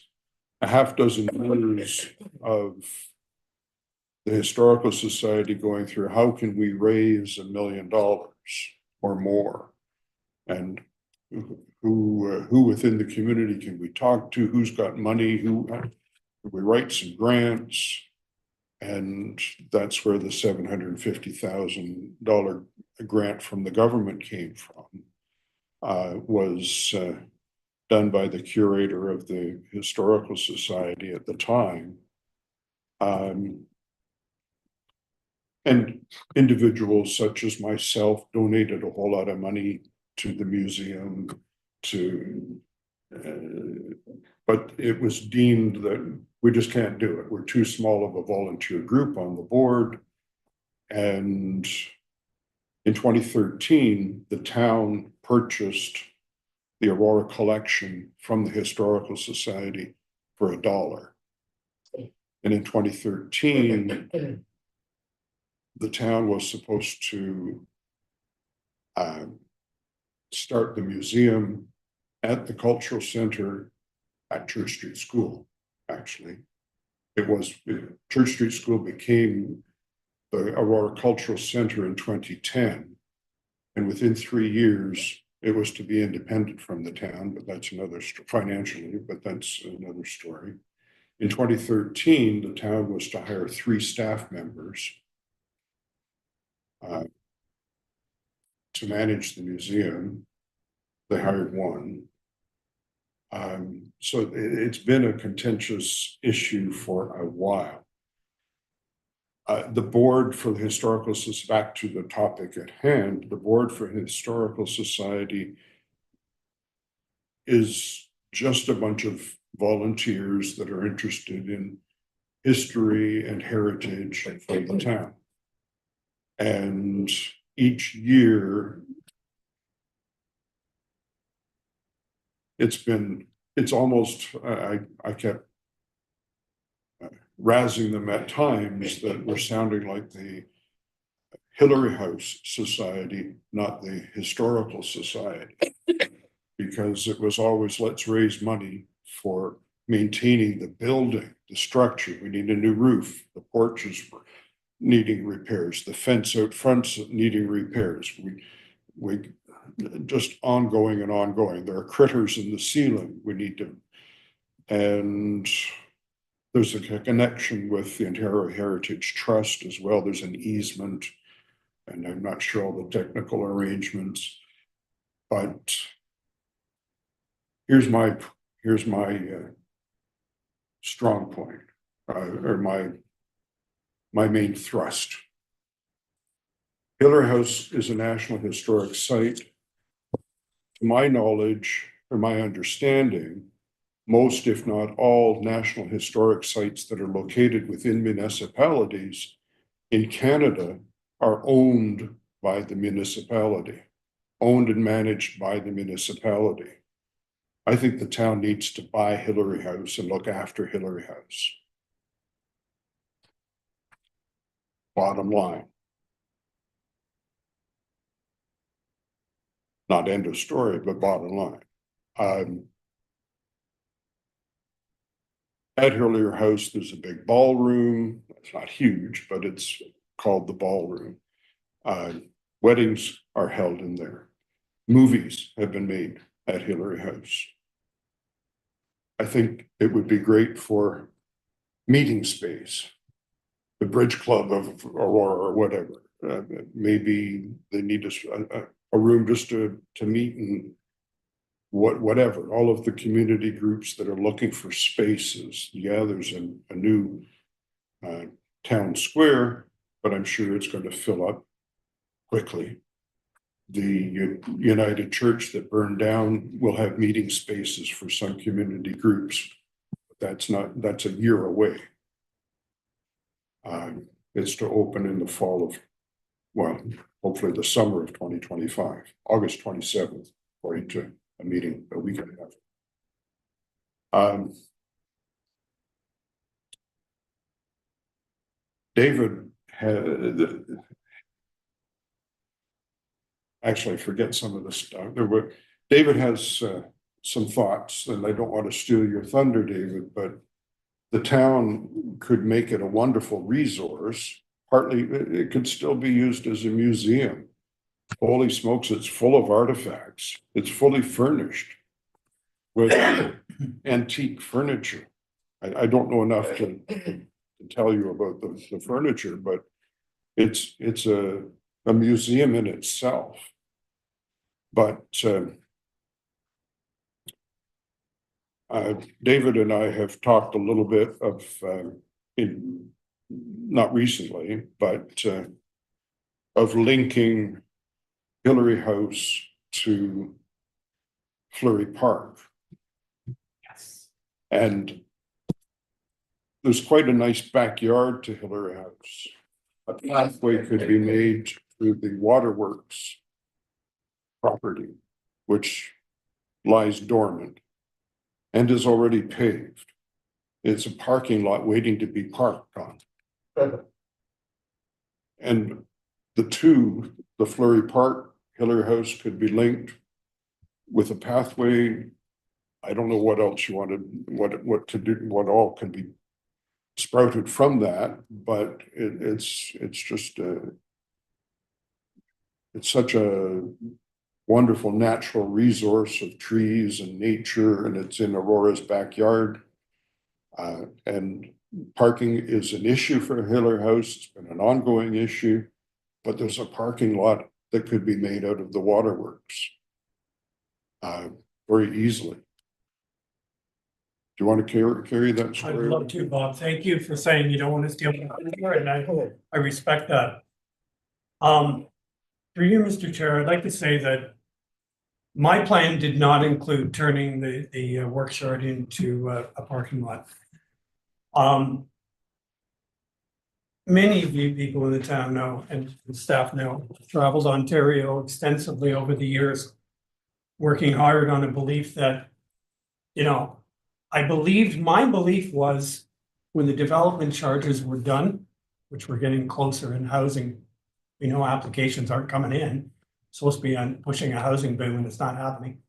A: a half dozen years of the Historical Society going through how can we raise $1 million or more? And who within the community can we talk to? Who's got money? Who we write some grants? And that's where the $750,000 grant from the government came from. Was done by the curator of the Historical Society at the time. And individuals such as myself donated a whole lot of money to the museum but it was deemed that we just can't do it. We're too small of a volunteer group on the board. And in 2013, the town purchased the Aurora collection from the Historical Society for $1. And in 2013, the town was supposed to start the museum at the cultural center at Church Street School, actually. Church Street School became the Aurora Cultural Center in 2010. And within 3 years, it was to be independent from the town, but that's financially, but that's another story. In 2013, the town was to hire 3 staff members to manage the museum. They hired 1. So it's been a contentious issue for a while. The board for the Historical Society, back to the topic at hand, the board for Historical Society is just a bunch of volunteers that are interested in history and heritage for the town. And each year, it's almost, I kept razzing them at times that we're sounding like the Hillary House Society, not the Historical Society, because it was always, let's raise money for maintaining the building, the structure. We need a new roof. The porches were needing repairs. The fence out front's needing repairs. We just ongoing and ongoing. There are critters in the ceiling we need to, and there's a connection with the Ontario Heritage Trust as well. There's an easement, and I'm not sure all the technical arrangements, but here's my strong point, or my main thrust. Hillary House is a National Historic Site. To my knowledge, or my understanding, most, if not all, National Historic Sites that are located within municipalities in Canada are owned by the municipality, owned and managed by the municipality. I think the town needs to buy Hillary House and look after Hillary House. Bottom line. Not end of story, but bottom line. At Hillary House, there's a big ballroom. It's not huge, but it's called the ballroom. Weddings are held in there. Movies have been made at Hillary House. I think it would be great for meeting space. The Bridge Club of Aurora or whatever. Maybe they need a room just to meet and whatever. All of the community groups that are looking for spaces. Yeah, there's a new town square, but I'm sure it's going to fill up quickly. The United Church that burned down will have meeting spaces for some community groups. That's a year away. It's to open in the fall of, well, hopefully the summer of 2025, August 27th, according to a meeting that we can have. David had, actually, forget some of the stuff. David has some thoughts, and I don't want to steal your thunder, David, but the town could make it a wonderful resource. Partly, it could still be used as a museum. Holy smokes, it's full of artifacts. It's fully furnished with antique furniture. I don't know enough to tell you about the furniture, but it's a museum in itself. But David and I have talked a little bit of, not recently, but of linking Hillary House to Fleury Park.
E: Yes.
A: And there's quite a nice backyard to Hillary House. A pathway could be made through the waterworks property, which lies dormant and is already paved. It's a parking lot waiting to be parked on. And the Fleury Park, Hillary House could be linked with a pathway. I don't know what else you wanted, what to do, what all can be sprouted from that, but it's just it's such a wonderful natural resource of trees and nature, and it's in Aurora's backyard. And parking is an issue for Hillary House. It's been an ongoing issue, but there's a parking lot that could be made out of the waterworks very easily. Do you want to carry that
E: I'd
A: story?
E: love to, Bob. Thank you for saying you don't want to steal my thunder, and I respect that. Through you, Mr. Chair, I'd like to say that my plan did not include turning the workshop into a parking lot. Many of you people in the town know, and the staff know, traveled Ontario extensively over the years, working hard on a belief that, you know, my belief was when the development charges were done, which we're getting closer in housing, we know applications aren't coming in, supposed to be on pushing a housing boom and it's not happening.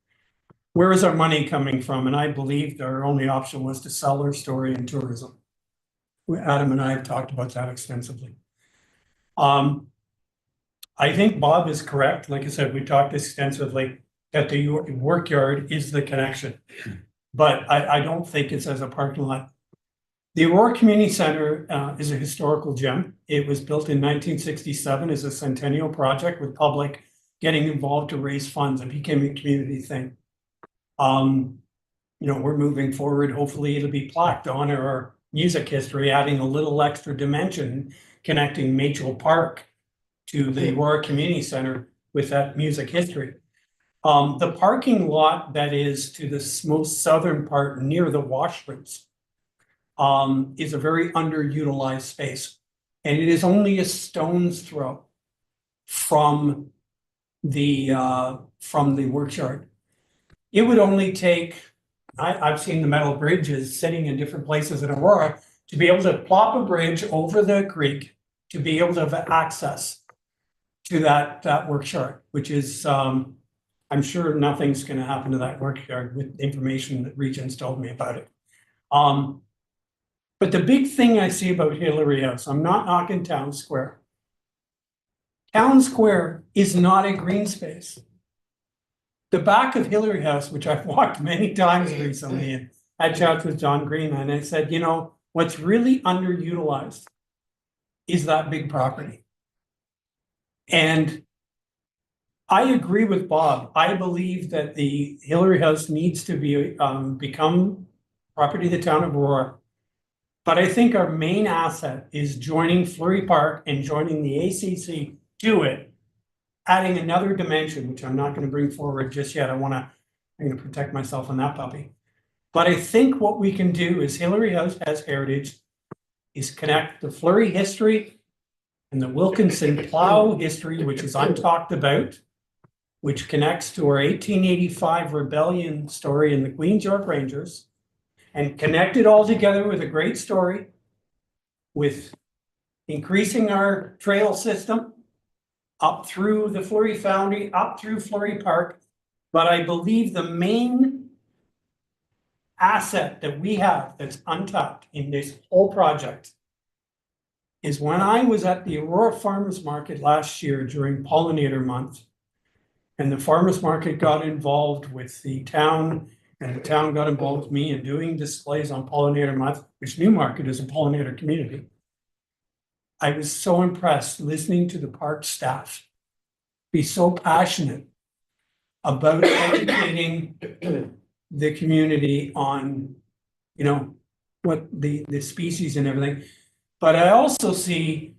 E: Where is our money coming from? And I believed our only option was to sell our story in tourism. Adam and I have talked about that extensively. I think Bob is correct. Like I said, we talked extensively that the workyard is the connection. But I don't think it's as a parking lot. The Aurora Community Center is a historical gem. It was built in 1967 as a centennial project with public getting involved to raise funds. It became a community thing. You know, we're moving forward. Hopefully it'll be plaqued to honor our music history, adding a little extra dimension, connecting Machel Park to the Aurora Community Center with that music history. The parking lot that is to the most southern part near the washrooms is a very underutilized space. And it is only a stone's throw from the workyard. It would only take, I've seen the metal bridges sitting in different places in Aurora to be able to plop a bridge over the creek to be able to have access to that workyard, which is, I'm sure nothing's going to happen to that workyard with information that Regents told me about it. But the big thing I see about Hillary House, I'm not knocking Town Square. Town Square is not a green space. The back of Hillary House, which I've walked many times recently, and had chats with John Green, and I said, you know, what's really underutilized is that big property. And I agree with Bob. I believe that the Hillary House needs to be become property of the town of Aurora. But I think our main asset is joining Fleury Park and joining the ACC to it, adding another dimension, which I'm not going to bring forward just yet. I'm going to protect myself on that puppy. But I think what we can do is Hillary House has heritage, is connect the Fleury history and the Wilkinson Plow history, which is untalked about, which connects to our 1885 rebellion story in the Queen's York Rangers, and connect it all together with a great story with increasing our trail system up through the Fleury Foundry, up through Fleury Park. But I believe the main asset that we have that's untapped in this whole project is when I was at the Aurora Farmers Market last year during pollinator month. And the farmers market got involved with the town, and the town got involved with me in doing displays on pollinator month, which Newmarket is a pollinator community. I was so impressed listening to the park staff be so passionate about educating the community on, you know, what the species and everything. But I also see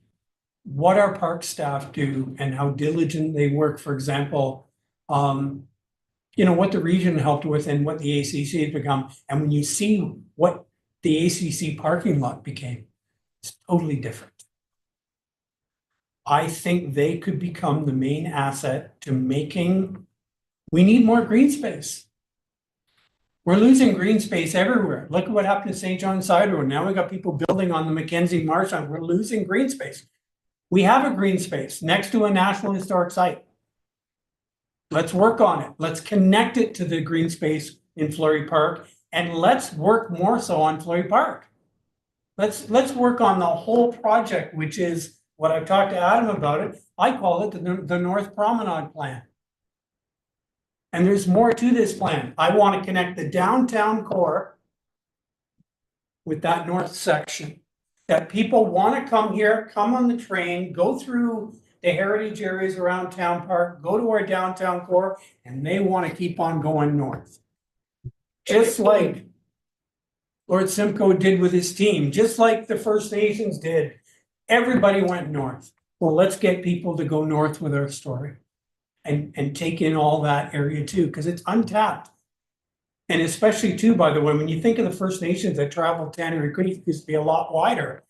E: what our park staff do and how diligent they work. For example, you know, what the region helped with and what the ACC has become. And when you see what the ACC parking lot became, it's totally different. I think they could become the main asset to making, we need more green space. We're losing green space everywhere. Look at what happened to St. John's Side Road. Now we got people building on the Mackenzie Marsh. We're losing green space. We have a green space next to a National Historic Site. Let's work on it. Let's connect it to the green space in Fleury Park, and let's work more so on Fleury Park. Let's work on the whole project, which is what I've talked to Adam about it. I call it the North Promenade Plan. And there's more to this plan. I want to connect the downtown core with that north section. That people want to come here, come on the train, go through the heritage areas around Town Park, go to our downtown core, and they want to keep on going north. Just like Lord Simcoe did with his team, just like the First Nations did. Everybody went north. Well, let's get people to go north with our story and take in all that area too, because it's untapped. And especially too, by the way, when you think of the First Nations that traveled Tannery Creek, used to be a lot wider.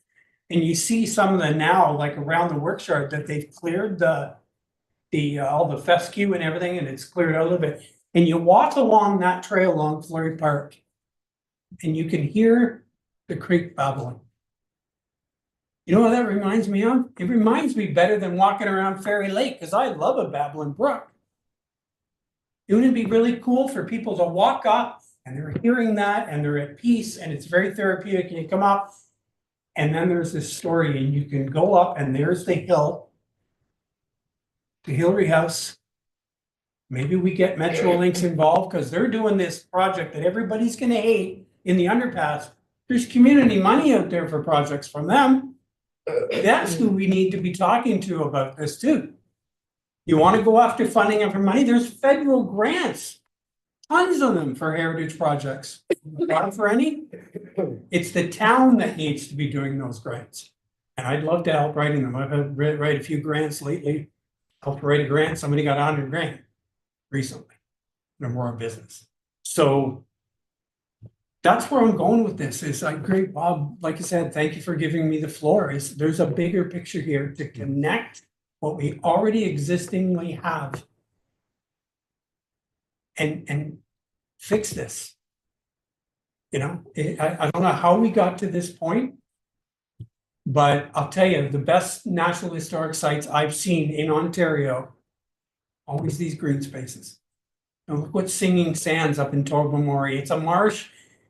E: And you see some of the now, like around the workshop, that they've cleared the all the fescue and everything, and it's cleared out a little bit. And you walk along that trail along Fleury Park, and you can hear the creek babbling. You know what that reminds me of? It reminds me better than walking around Fairy Lake, because I love a babbling brook. Wouldn't it be really cool for people to walk up and they're hearing that and they're at peace and it's very therapeutic, and you come up and then there's this story and you can go up and there's the hill, the Hillary House. Maybe we get Metrolinx involved because they're doing this project that everybody's gonna hate in the underpass. There's community money out there for projects from them. That's who we need to be talking to about this too. You want to go after funding and for money? There's federal grants, tons of them for heritage projects. Not for any. It's the town that needs to be doing those grants. And I'd love to help writing them. I've had write a few grants lately. Helped write a grant. Somebody got 100 grand recently. No more business. So that's where I'm going with this. Is like, great, Bob, like I said, thank you for giving me the floor. There's a bigger picture here to connect what we already existingly have and fix this. You know, I don't know how we got to this point, but I'll tell you, the best National Historic Sites I've seen in Ontario, always these green spaces. And look what Singing Sands up in Tobermory. It's a marsh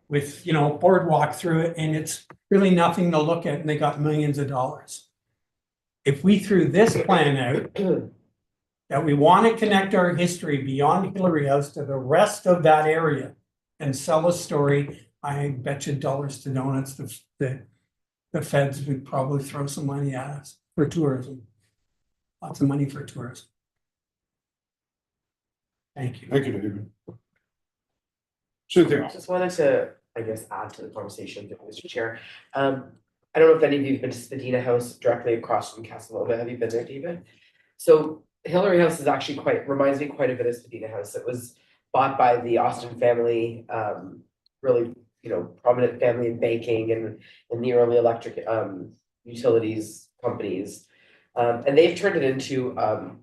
E: with, you know, boardwalk through it, and it's really nothing to look at, and they got millions of dollars. If we threw this plan out, that we want to connect our history beyond Hillary House to the rest of that area and sell a story, I bet you dollars to donuts, the feds would probably throw some money at us for tourism. Lots of money for tourism. Thank you.
A: Thank you, David. Cynthia.
C: Just wanted to, I guess, add to the conversation, Mr. Chair. I don't know if any of you have been to Spadina House directly across from Casa Loma. Have you been there, David? So Hillary House is actually reminds me quite a bit of Spadina House. It was bought by the Austin family, really, you know, prominent family in banking and in the early electric utilities companies. And they've turned it into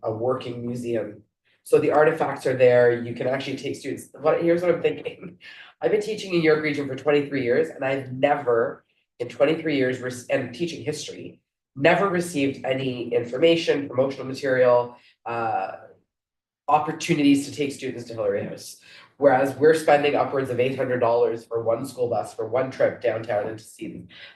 C: a working museum. So the artifacts are there. You can actually take students. Here's what I'm thinking. I've been teaching in York Region for 23 years, and I've never in 23 years and teaching history, never received any information, promotional material, opportunities to take students to Hillary House. Whereas we're spending upwards of $800 for one school bus for one trip downtown and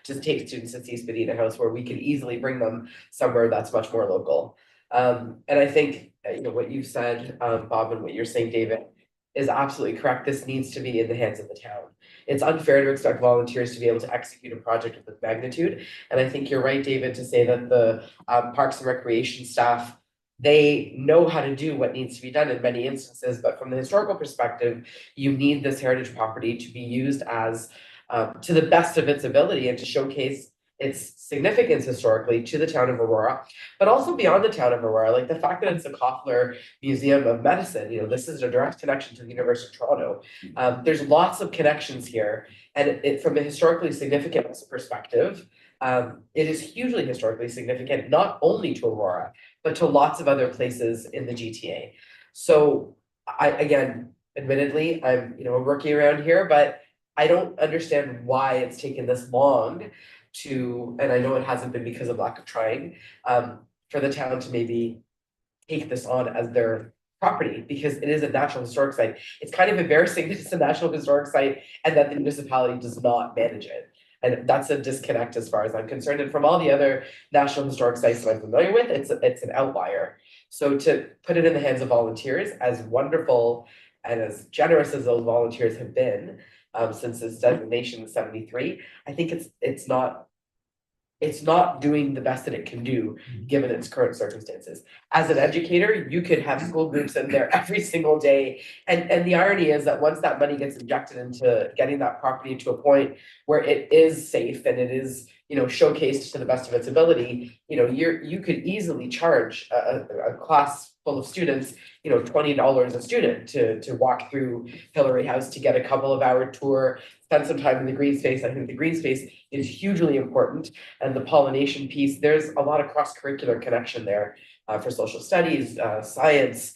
C: to take students to see Spadina House, where we could easily bring them somewhere that's much more local. And I think, what you've said, Bob, and what you're saying, David, is absolutely correct. This needs to be in the hands of the town. It's unfair to expect volunteers to be able to execute a project of this magnitude. And I think you're right, David, to say that the Parks and Recreation staff, they know how to do what needs to be done in many instances, but from the historical perspective, you need this heritage property to be used as to the best of its ability and to showcase its significance historically to the town of Aurora, but also beyond the town of Aurora. Like the fact that it's the Koffler Museum of Medicine, this is a direct connection to the University of Toronto. There's lots of connections here, and from a historically significant perspective, it is hugely historically significant, not only to Aurora, but to lots of other places in the GTA. So admittedly, I'm a rookie around here, but I don't understand why it's taken this long and I know it hasn't been because of lack of trying, for the town to maybe take this on as their property, because it is a National Historic Site. It's kind of embarrassing that it's a National Historic Site and that the municipality does not manage it. And that's a disconnect as far as I'm concerned. And from all the other National Historic Sites that I'm familiar with, it's an outlier. So to put it in the hands of volunteers, as wonderful and as generous as those volunteers have been since its designation in '73, I think it's not doing the best that it can do given its current circumstances. As an educator, you could have school groups in there every single day. And the irony is that once that money gets injected into getting that property to a point where it is safe and it is, showcased to the best of its ability, you could easily charge a class full of students, $20 a student to walk through Hillary House, to get a couple of hour tour, spend some time in the green space. I think the green space is hugely important, and the pollination piece, there's a lot of cross-curricular connection there for social studies, science,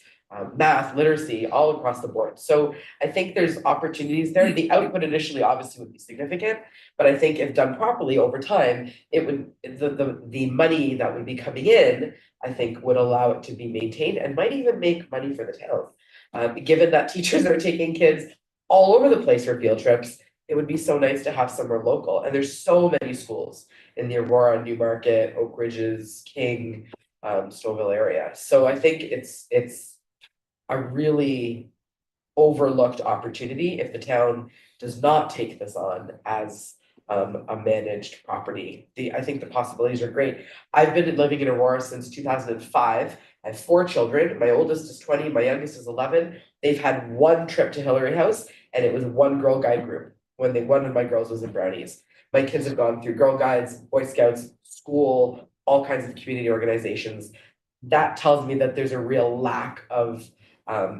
C: math, literacy, all across the board. So I think there's opportunities there. The output initially obviously would be significant, but I think if done properly over time, it would the money that would be coming in, I think, would allow it to be maintained and might even make money for the town. Given that teachers are taking kids all over the place for field trips, it would be so nice to have somewhere local. And there's so many schools in the Aurora, Newmarket, Oak Ridges, King, Stouffville area. So I think it's a really overlooked opportunity if the town does not take this on as a managed property. I think the possibilities are great. I've been living in Aurora since 2005. I have 4 children. My oldest is 20, my youngest is 11. They've had one trip to Hillary House, and it was one Girl Guide group when one of my girls was in Brownies. My kids have gone through Girl Guides, Boy Scouts, school, all kinds of community organizations. That tells me that there's a real lack of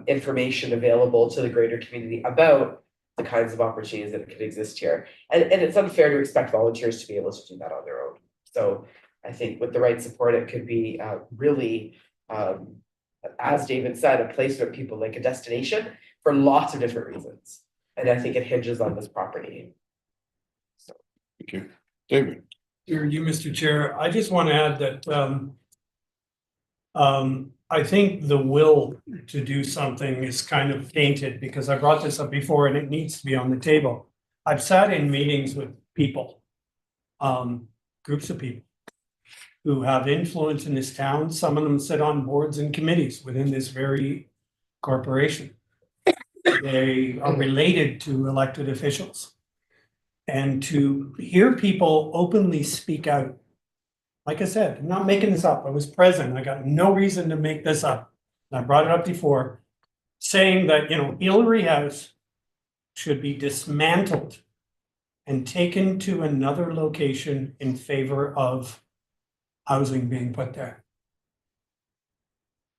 C: information available to the greater community about the kinds of opportunities that could exist here. And it's unfair to expect volunteers to be able to do that on their own. So I think with the right support, it could be really, as David said, a place where people like a destination for lots of different reasons. And I think it hinges on this property. So.
A: Thank you. David.
E: Through you, Mr. Chair, I just want to add that I think the will to do something is kind of tainted, because I brought this up before and it needs to be on the table. I've sat in meetings with people, groups of people who have influence in this town. Some of them sit on boards and committees within this very corporation. They are related to elected officials. And to hear people openly speak out, like I said, I'm not making this up. I was present. I got no reason to make this up. And I brought it up before, saying that, Hillary House should be dismantled and taken to another location in favor of housing being put there.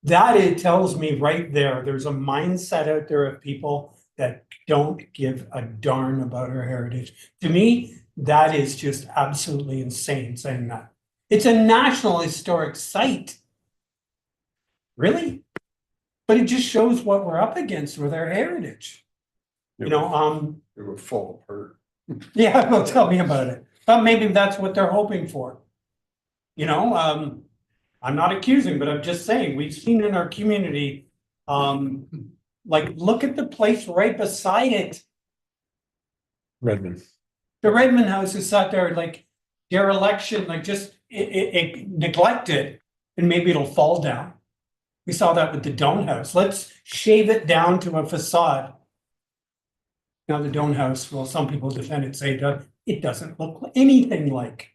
E: That it tells me right there's a mindset out there of people that don't give a darn about our heritage. To me, that is just absolutely insane saying that. It's a National Historic Site. Really? But it just shows what we're up against with our heritage.
A: It would fall apart.
E: Yeah, well, tell me about it. But maybe that's what they're hoping for. You know, I'm not accusing, but I'm just saying, we've seen in our community, like, look at the place right beside it.
D: Redmond.
E: The Redmond House is sat there like dereliction, like just neglected, and maybe it'll fall down. We saw that with the Dome House. Let's shave it down to a facade. Now the Dome House, well, some people defend it, say that it doesn't look anything like.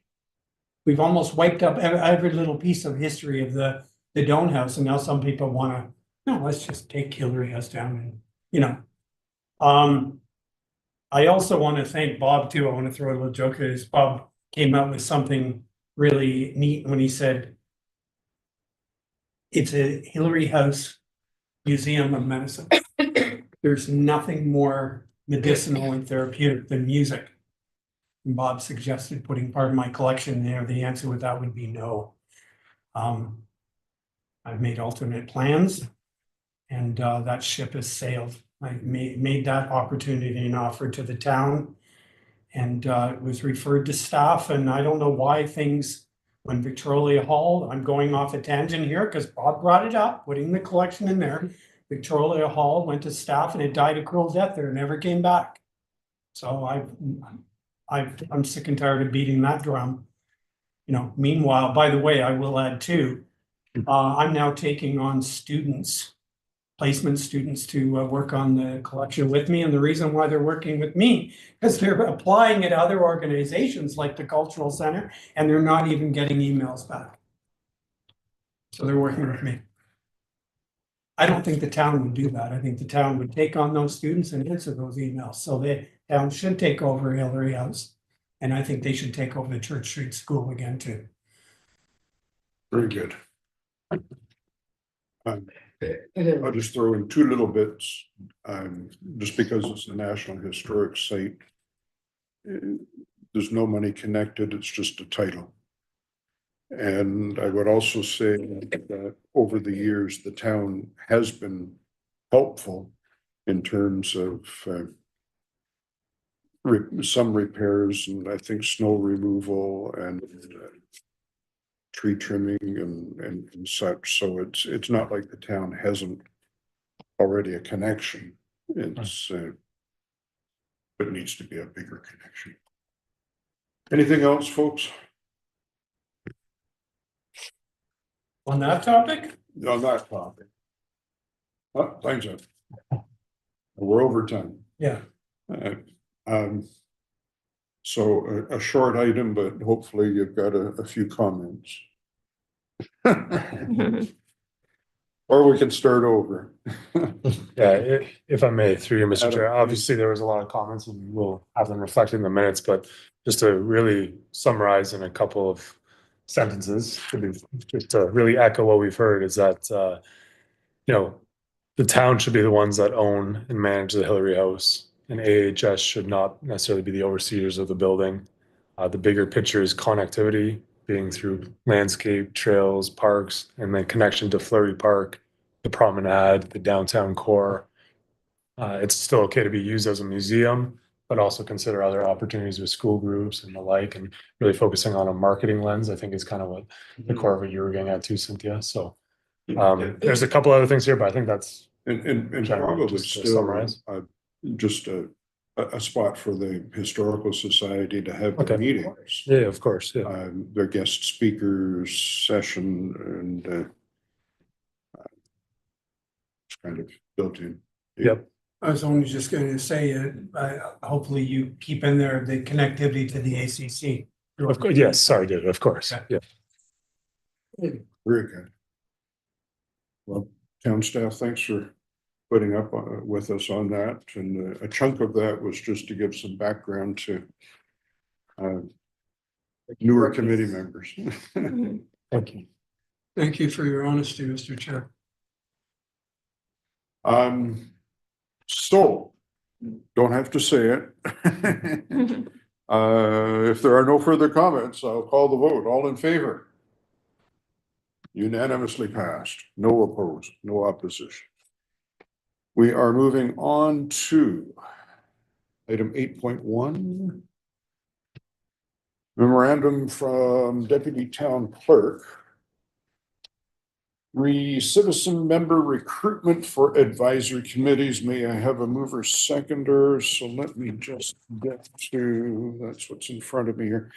E: We've almost wiped up every little piece of history of the Dome House, and now some people wanna, no, let's just take Hillary House down and, you know. I also want to thank Bob too. I want to throw a little joke at this. Bob came out with something really neat when he said, it's a Hillary House Museum of Medicine. There's nothing more medicinal and therapeutic than music. And Bob suggested putting part of my collection there. The answer with that would be no. I've made alternate plans, and that ship has sailed. I made that opportunity an offer to the town. And it was referred to staff, and I don't know why things, when Victoria Hall, I'm going off a tangent here because Bob brought it up, putting the collection in there. Victoria Hall went to staff and it died a cruel death there, never came back. So I'm sick and tired of beating that drum. You know, meanwhile, by the way, I will add too, I'm now taking on students, placement students to work on the collection with me. And the reason why they're working with me is they're applying at other organizations like the Cultural Center, and they're not even getting emails back. So they're working with me. I don't think the town would do that. I think the town would take on those students and answer those emails. So the town should take over Hillary House. And I think they should take over the Church Street School again too.
A: Very good. I'll just throw in two little bits, just because it's a National Historic Site. There's no money connected, it's just a title. And I would also say that over the years, the town has been helpful in terms of some repairs, and I think snow removal and tree trimming and such. So it's not like the town hasn't already a connection. It's but it needs to be a bigger connection. Anything else, folks?
E: On that topic?
A: On that topic. Oh, thanks. We're over time.
E: Yeah.
A: So a short item, but hopefully you've got a few comments. Or we can start over.
D: Yeah, if I may, through you, Mr.
A: Adam,
D: Chair,
A: please.
D: obviously there was a lot of comments and we'll have them reflected in the minutes, but just to really summarize in a couple of sentences, just to really echo what we've heard is that, you know, the town should be the ones that own and manage the Hillary House, and AHS should not necessarily be the overseers of the building. The bigger picture is connectivity, being through landscape, trails, parks, and then connection to Fleury Park, the promenade, the downtown core. It's still okay to be used as a museum, but also consider other opportunities with school groups and the like, and really focusing on a marketing lens, I think is kind of what the core of what you were getting at too, Cynthia. So there's a couple other things here, but I think that's
A: And
D: general,
A: probably
D: just to
A: still
D: summarize.
A: Just a spot for the Historical Society to have
D: Okay.
A: the meetings.
D: Yeah, of course. Yeah.
A: Their guest speakers session and it's kind of built in.
D: Yep.
E: I was only just going to say, hopefully you keep in there the connectivity to the ACC.
D: Of course. Yes. Sorry, David. Of course.
E: Okay.
D: Yeah.
A: Very good. Well, town staff, thanks for putting up with us on that. And a chunk of that was just to give some background to newer committee members.
D: Thank you.
E: Thank you for your honesty, Mr. Chair.
A: So don't have to say it. If there are no further comments, I'll call the vote. All in favor? Unanimously passed. No opposed, no opposition. We are moving on to item 8.1. Memorandum from Deputy Town Clerk. Citizen member recruitment for advisory committees. May I have a mover seconder? So let me just get to, that's what's in front of me here.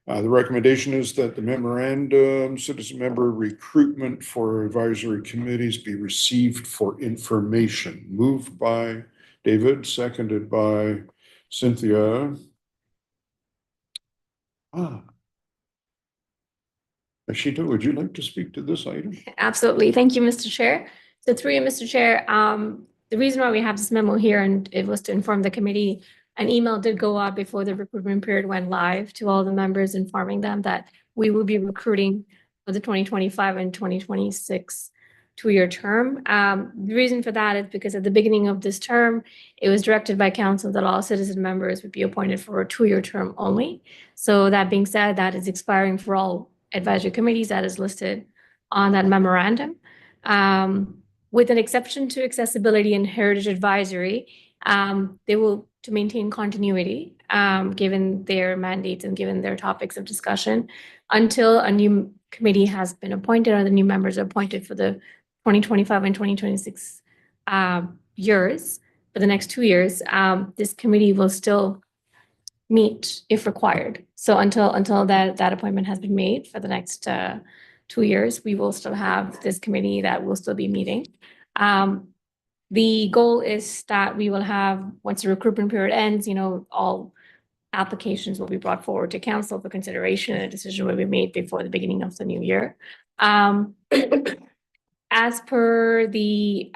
A: The recommendation is that the memorandum, citizen member recruitment for advisory committees be received for information. Moved by David, seconded by Cynthia. Ashita, would you like to speak to this item?
G: Absolutely. Thank you, Mr. Chair. So through you, Mr. Chair, the reason why we have this memo here, and it was to inform the committee, an email did go out before the recruitment period went live to all the members, informing them that we will be recruiting for the 2025 and 2026 two-year term. The reason for that is because at the beginning of this term, it was directed by council that all citizen members would be appointed for a two-year term only. So that being said, that is expiring for all advisory committees that is listed on that memorandum. With an exception to accessibility and heritage advisory, they will to maintain continuity, given their mandates and given their topics of discussion, until a new committee has been appointed or the new members are appointed for the 2025 and 2026 years. For the next 2 years, this committee will still meet if required. So until that appointment has been made for the next 2 years, we will still have this committee that will still be meeting. The goal is that we will have, once the recruitment period ends, all applications will be brought forward to council for consideration, and a decision will be made before the beginning of the new year. As per the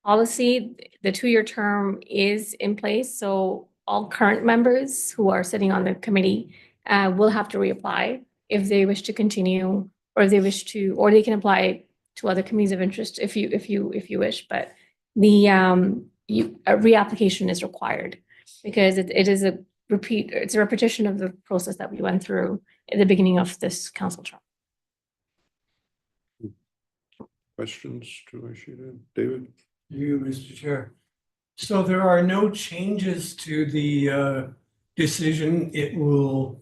G: policy, the 2-year term is in place, so all current members who are sitting on the committee will have to reapply if they wish to continue, or if they wish to, or they can apply to other committees of interest if you wish. But the a reapplication is required because it is it's a repetition of the process that we went through at the beginning of this council term.
A: Questions to Ashita? David?
E: You, Mr. Chair. So there are no changes to the decision. Who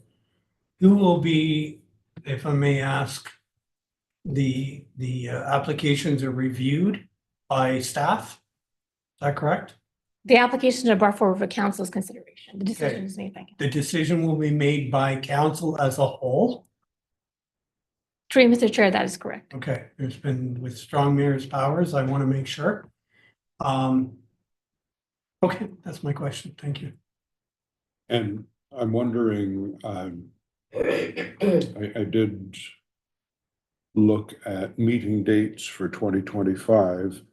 E: will be, if I may ask, the applications are reviewed by staff? Is that correct?
G: The applications are brought forward for council's consideration. The decision is made by council.
E: The decision will be made by council as a whole?
G: Through you, Mr. Chair, that is correct.
E: Okay, there's been with strong mayor's powers, I want to make sure. Okay, that's my question. Thank you.
A: And I'm wondering, I did look at meeting dates for 2025.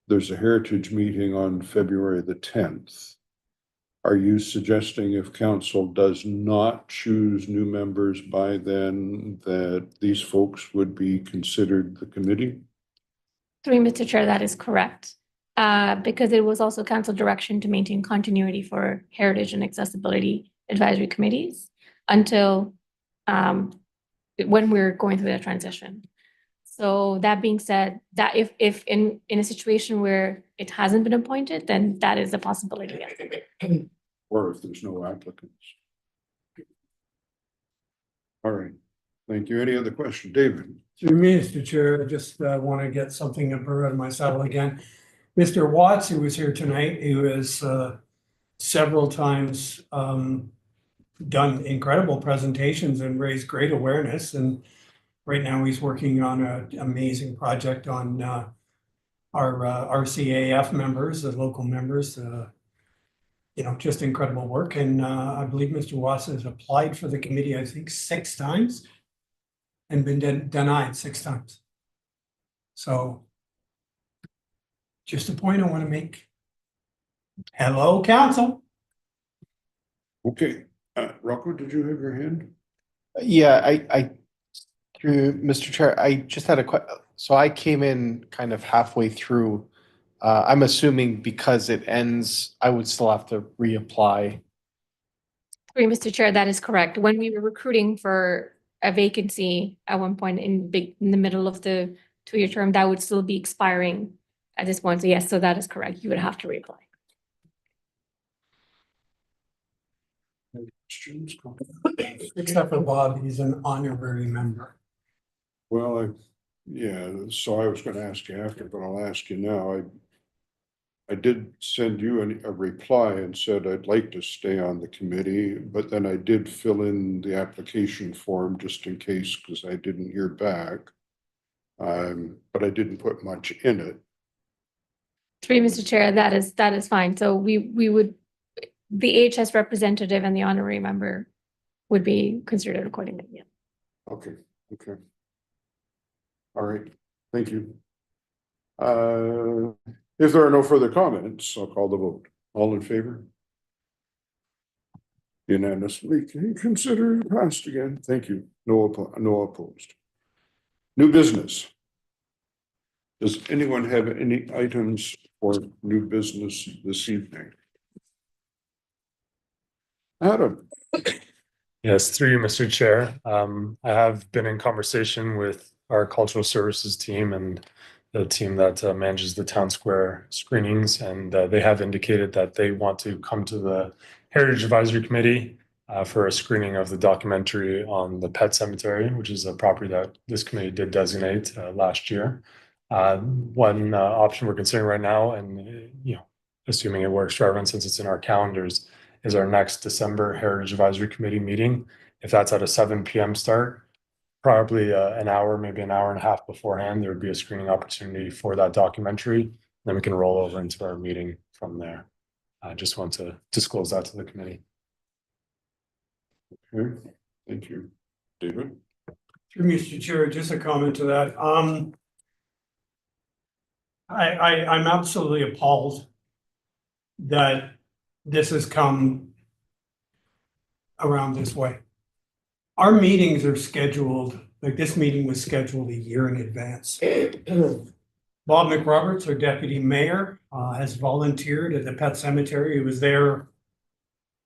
A: There's a heritage meeting on February the 10th. Are you suggesting if council does not choose new members by then, that these folks would be considered the committee?
G: Through you, Mr. Chair, that is correct. Because it was also council direction to maintain continuity for heritage and accessibility advisory committees until when we're going through that transition. So that being said, that if in a situation where it hasn't been appointed, then that is a possibility. Yes.
A: Or if there's no applicants. All right, thank you. Any other question, David?
E: Through me, Mr. Chair, I just want to get something out of my saddle again. Mr. Watts, who was here tonight, who has several times done incredible presentations and raised great awareness. And right now he's working on an amazing project on our RCAF members, the local members, just incredible work. And I believe Mr. Watts has applied for the committee, I think 6 times and been denied 6 times. So just a point I want to make. Hello, council.
A: Okay, Rocco, did you have your hand?
F: Yeah, I through Mr. Chair, I just had a question. So I came in kind of halfway through. I'm assuming because it ends, I would still have to reapply.
G: Through you, Mr. Chair, that is correct. When we were recruiting for a vacancy at one point in the middle of the 2-year term, that would still be expiring at this point. So yes, so that is correct. You would have to reapply.
E: Except for Bob, he's an honorary member.
A: Well, yeah, so I was gonna ask you after, but I'll ask you now. I did send you a reply and said I'd like to stay on the committee, but then I did fill in the application form just in case, because I didn't hear back. But I didn't put much in it.
G: Through Mr. Chair, that is fine. So we would, the HS representative and the honorary member would be considered accordingly. Yeah.
A: Okay, okay. All right, thank you. If there are no further comments, I'll call the vote. All in favor? Unanimously consider passed again. Thank you. No opposed. New business. Does anyone have any items for new business this evening? Adam?
D: Yes, through you, Mr. Chair. I have been in conversation with our cultural services team and the team that manages the town square screenings, and they have indicated that they want to come to the Heritage Advisory Committee for a screening of the documentary on the Pet Cemetery, which is a property that this committee did designate last year. One option we're considering right now, and assuming it works for everyone since it's in our calendars, is our next December Heritage Advisory Committee meeting. If that's at a 7 p.m. start, probably an hour, maybe an hour and a half beforehand, there would be a screening opportunity for that documentary. Then we can roll over into our meeting from there. I just want to disclose that to the committee.
A: Okay, thank you. David?
E: Through Mr. Chair, just a comment to that. I'm absolutely appalled that this has come around this way. Our meetings are scheduled, like this meeting was scheduled a year in advance. Bob McRoberts, our deputy mayor, has volunteered at the Pet Cemetery. He was there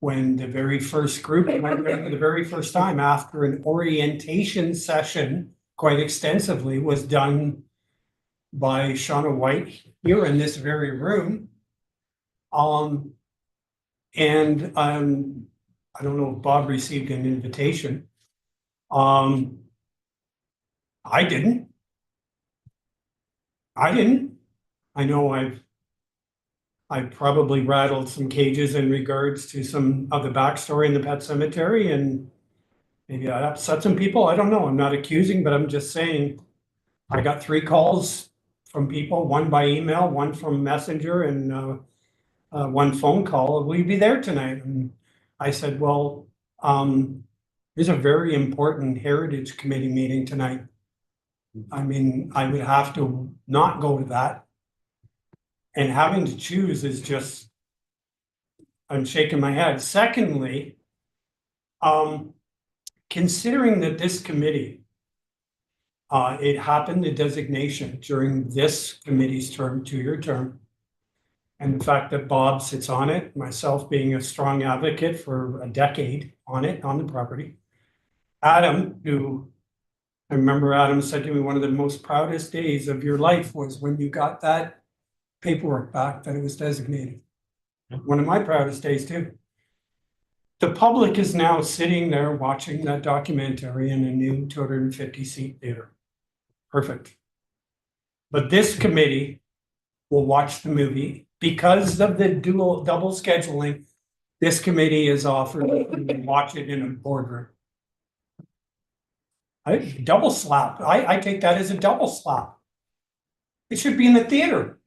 E: when the very first group went there for the very first time after an orientation session, quite extensively, was done by Shauna White here in this very room. I don't know if Bob received an invitation. I didn't. I know I've probably rattled some cages in regards to some of the backstory in the Pet Cemetery, and maybe I upset some people. I don't know. I'm not accusing, but I'm just saying I got 3 calls from people, one by email, one from Messenger, and 1 phone call. Will you be there tonight? And I said, well, there's a very important Heritage Committee meeting tonight. I mean, I would have to not go to that. And having to choose is just, I'm shaking my head. Secondly, considering that this committee, it happened, the designation during this committee's term, 2-year term, and the fact that Bob sits on it, myself being a strong advocate for a decade on it, on the property. Adam, who I remember Adam said to me, one of the most proudest days of your life was when you got that paperwork back that it was designated. One of my proudest days too. The public is now sitting there watching that documentary in a new 250-seat theater. Perfect. But this committee will watch the movie. Because of the double scheduling, this committee is offered to watch it in a boardroom. Double slap. I take that as a double slap. It should be in the theater.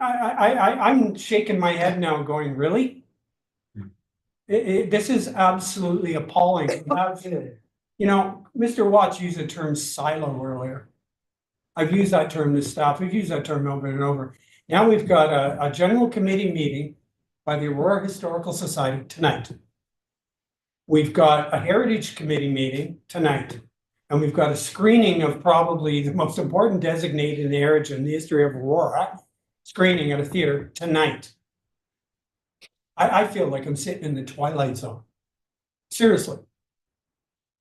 E: I'm shaking my head now going, really? This is absolutely appalling. You know, Mr. Watts used the term silo earlier. I've used that term to staff. We've used that term over and over. Now we've got a general committee meeting by the Aurora Historical Society tonight. We've got a Heritage Committee meeting tonight. And we've got a screening of probably the most important designated heritage in the history of Aurora, screening at a theater tonight. I feel like I'm sitting in the Twilight Zone. Seriously.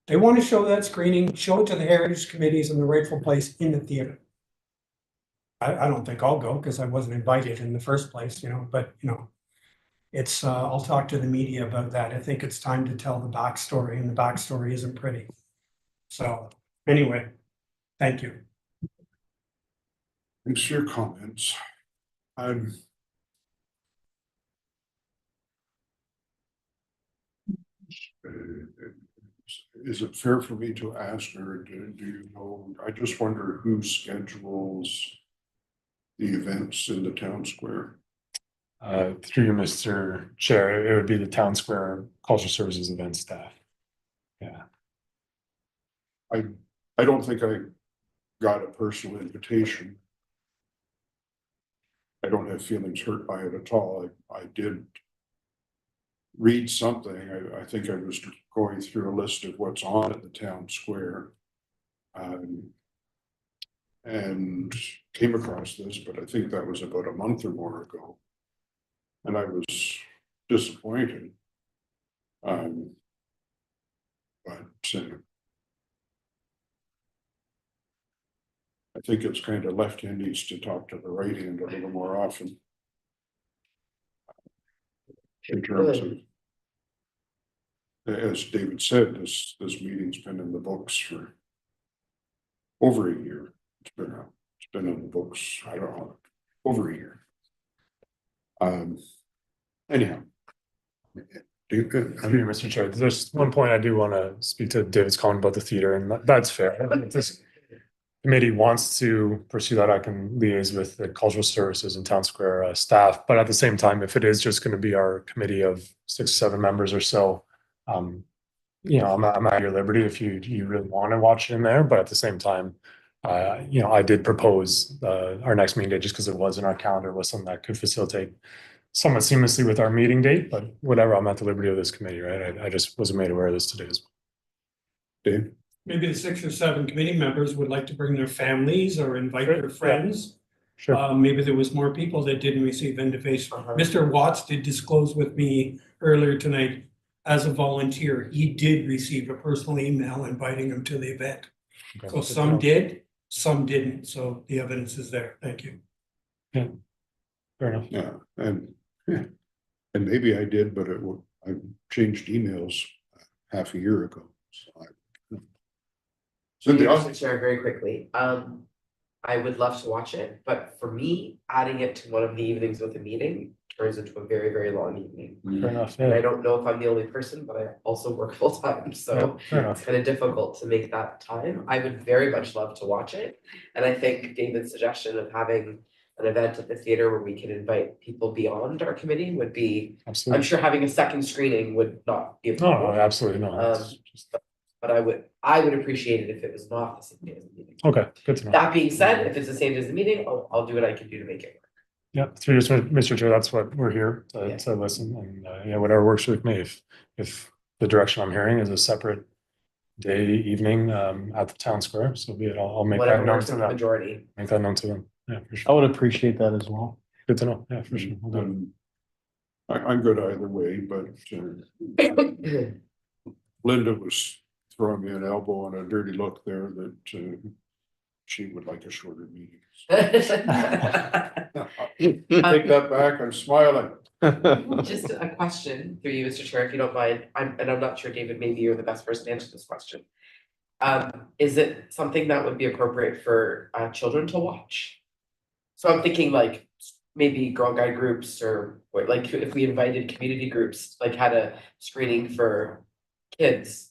E: They want to show that screening, show it to the Heritage Committees in the rightful place in the theater. I don't think I'll go because I wasn't invited in the first place, but it's, I'll talk to the media about that. I think it's time to tell the backstory, and the backstory isn't pretty. So, anyway, thank you.
A: Thanks for your comments. Is it fair for me to ask, or do you know, I just wonder who schedules the events in the town square?
D: Through you, Mr. Chair, it would be the Town Square Cultural Services event staff. Yeah.
A: I don't think I got a personal invitation. I don't have feelings hurt by it at all. I did read something. I think I was going through a list of what's on at the town square. And came across this, but I think that was about a month or more ago. And I was disappointed. But I think it's kind of left hand needs to talk to the right hand a little more often. In terms of, as David said, this meeting's been in the books for over a year. It's been in the books, I don't know, over a year. Anyhow.
D: Through you, Mr. Chair, there's one point I do want to speak to David's comment about the theater, and that's fair. If this committee wants to pursue that, I can liaise with the cultural services and town square staff. But at the same time, if it is just going to be our committee of 6 or 7 members or so, you know, I'm at your liberty if you really want to watch it in there. But at the same time, you know, I did propose our next meeting date just because it was in our calendar, was something that could facilitate somewhat seamlessly with our meeting date. But whatever, I'm at the liberty of this committee, right? I just wasn't made aware of this today as well.
A: Dave?
E: Maybe the 6 or 7 committee members would like to bring their families or invite
D: Sure,
E: their
D: yeah.
E: friends.
D: Sure.
E: Maybe there was more people that didn't receive invitation. Mr. Watts did disclose with me earlier tonight, as a volunteer, he did receive a personal email inviting him to the event.
D: Okay.
E: So some did, some didn't. So the evidence is there. Thank you.
D: Yeah. Fair enough.
A: Yeah, and maybe I did, but I changed emails half a year ago. So
C: Mr. Chair, very quickly, I would love to watch it, but for me, adding it to one of the evenings with a meeting turns into a very, very long evening.
D: Fair enough.
C: And I
D: Yeah.
C: don't know if I'm the only person, but I also work full time, so
D: Fair
C: it's
D: enough.
C: kind of difficult to make that time. I would very much love to watch it. And I think David's suggestion of having an event at the theater where we can invite people beyond our committee would be, I'm
D: Absolutely.
C: sure having a second screening would not be a
D: No,
C: problem.
D: absolutely not. It's just-
C: But I would appreciate it if it was not the same day as the meeting.
D: Okay, good to know.
C: That being said, if it's the same day as the meeting, I'll do what I can do to make it work.
D: Yeah, through you, Mr. Chair, that's what we're here
C: Yeah.
D: to listen, and yeah, whatever works with me. If the direction I'm hearing is a separate day, evening at the town square, so be it. I'll make that
C: Whatever
D: known
C: works
D: to
C: with the
D: them.
C: majority.
D: Make that known to them. Yeah, for
F: I
D: sure.
F: would appreciate that as well.
D: Good to know. Yeah, for sure. We'll do it.
A: I'm good either way, but Linda was throwing me an elbow and a dirty look there that she would like a shorter meeting. Take that back, I'm smiling.
C: Just a question through you, Mr. Chair, if you don't mind, I'm not sure, David, maybe you're the best person to answer this question. Is it something that would be appropriate for children to watch? So I'm thinking like maybe Girl Guide groups, or like if we invited community groups, like had a screening for kids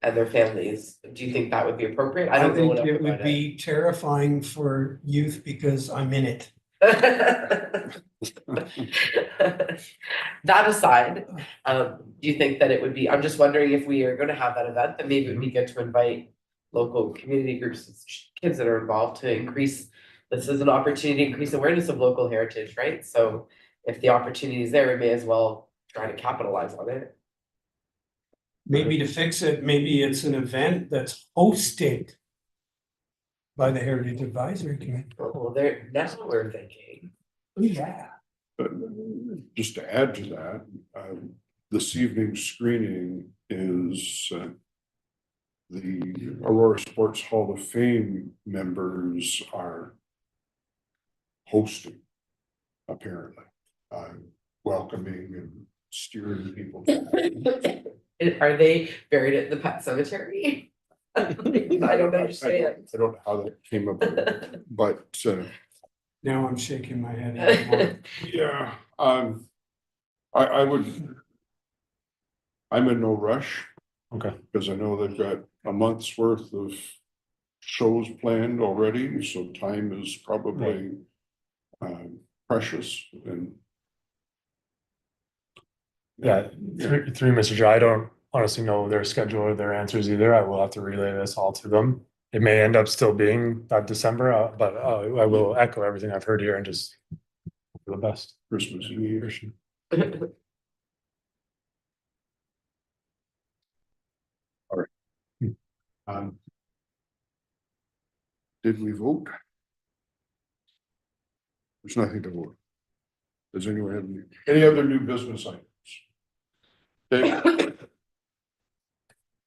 C: and their families, do you think that would be appropriite? I don't know
E: think
C: enough
E: it would
C: about
E: be terrifying for youth because I'm in it.
C: That aside, do you think that it would be, I'm just wondering if we are gonna have that event, then maybe it would be good to invite local community groups, and kids that are involved to increase, this is an opportunity to increase awareness of local heritage, right? So if the opportunity is there, we may as well try to capitalize on it.
E: Maybe to fix it, maybe it's an event that's hosted by the Heritage Advisory Committee.
C: Oh, there, that's what we're thinking.
E: Oh, yeah.
A: But just to add to that, this evening's screening is the Aurora Sports Hall of Fame members are hosting, apparently. welcoming and steering people.
C: Are they buried at the pet cemetery? I don't understand.
A: I don't know how that came about, but
E: Now I'm shaking my head. anymore.
A: yeah, I would. I'm in no rush.
D: Okay.
A: Because I know they've got a month's worth of shows planned already, so time is probably precious and.
D: Yeah, through Mr. Chair, I don't honestly know their schedule or their answers either. I will have to relay this all to them. It may end up still being that December, but I will echo everything I've heard here and just hope for the best.
A: Christmas Eve. Um, Did we vote? There's nothing to vote. Does anyone have any other new business items? Okay.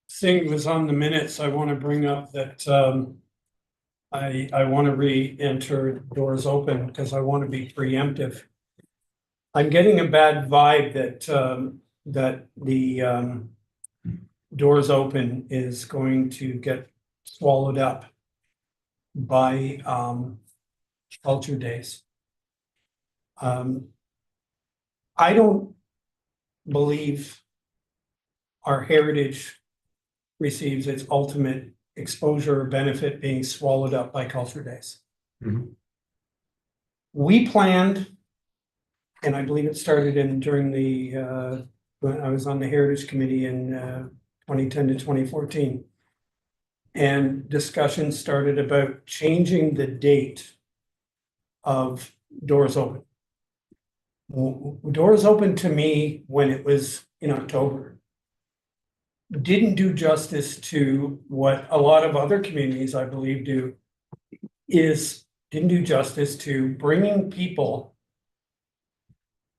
E: Seeing was on the minutes, I want to bring up that I want to re-enter doors open because I want to be preemptive. I'm getting a bad vibe that the doors open is going to get swallowed up by culture days. I don't believe our heritage receives its ultimate exposure or benefit being swallowed up by culture days.
D: Mhm.
E: We planned, and I believe it started during the when I was on the Heritage Committee in 2010 to 2014. And discussions started about changing the date of doors open. Doors open to me when it was in October didn't do justice to what a lot of other communities, I believe, do, didn't do justice to bringing people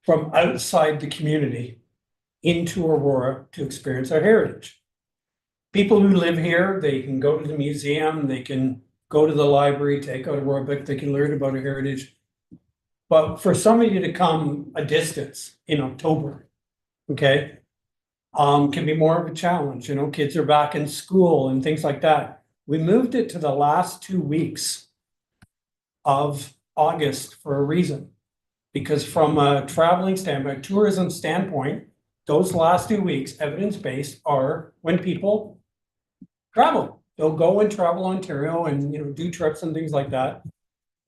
E: from outside the community into Aurora to experience our heritage. People who live here, they can go to the museum, they can go to the library, take out a Aurora book, they can learn about our heritage. But for somebody to come a distance in October, okay, can be more of a challenge. You know, kids are back in school and things like that. We moved it to the last 2 weeks of August for a reason. Because from a traveling standpoint, tourism standpoint, those last 2 weeks, evidence-based, are when people travel. They'll go and travel Ontario and, you know, do trips and things like that.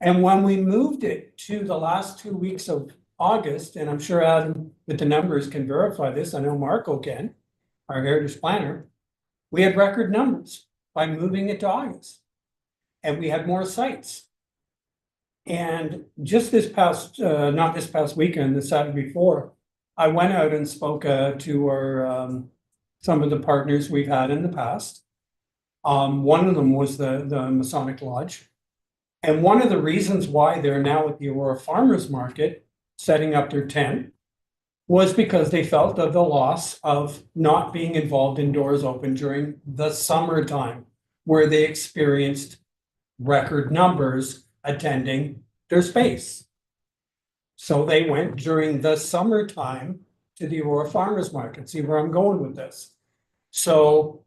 E: And when we moved it to the last 2 weeks of August, and I'm sure Adam with the numbers can verify this, I know Marco can, our heritage planner, we had record numbers by moving it to August. And we had more sites. And just this past, not this past weekend, the Saturday before, I went out and spoke to our some of the partners we've had in the past. One of them was the Masonic Lodge. And one of the reasons why they're now at the Aurora Farmers Market setting up their tent was because they felt of the loss of not being involved in doors open during the summertime, where they experienced record numbers attending their space. So they went during the summertime to the Aurora Farmers Market. See where I'm going with this. So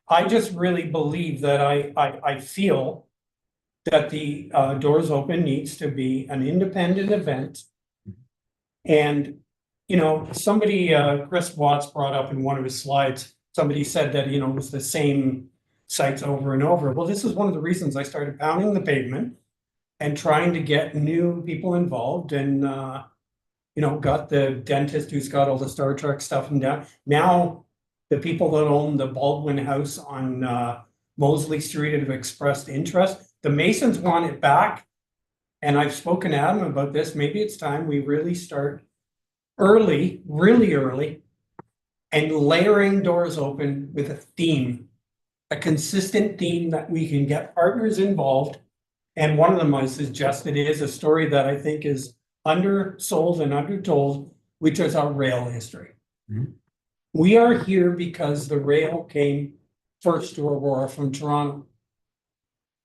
E: I just really believe that I feel that the Doors Open needs to be an independent event. And, you know, somebody, Chris Watts brought up in one of his slides, somebody said that, you know, it was the same sites over and over. Well, this is one of the reasons I started pounding the pavement and trying to get new people involved and, you know, got the dentist who's got all the Star Trek stuff and down. Now, the people that own the Baldwin House on Mosley Street have expressed interest. The Masons want it back. And I've spoken to Adam about this. Maybe it's time we really start early, really early, and layering Doors Open with a theme, a consistent theme that we can get partners involved. And one of them I suggested is a story that I think is undersold and undertold, which is our rail history.
D: Mhm.
E: We are here because the rail came first to Aurora from Toronto.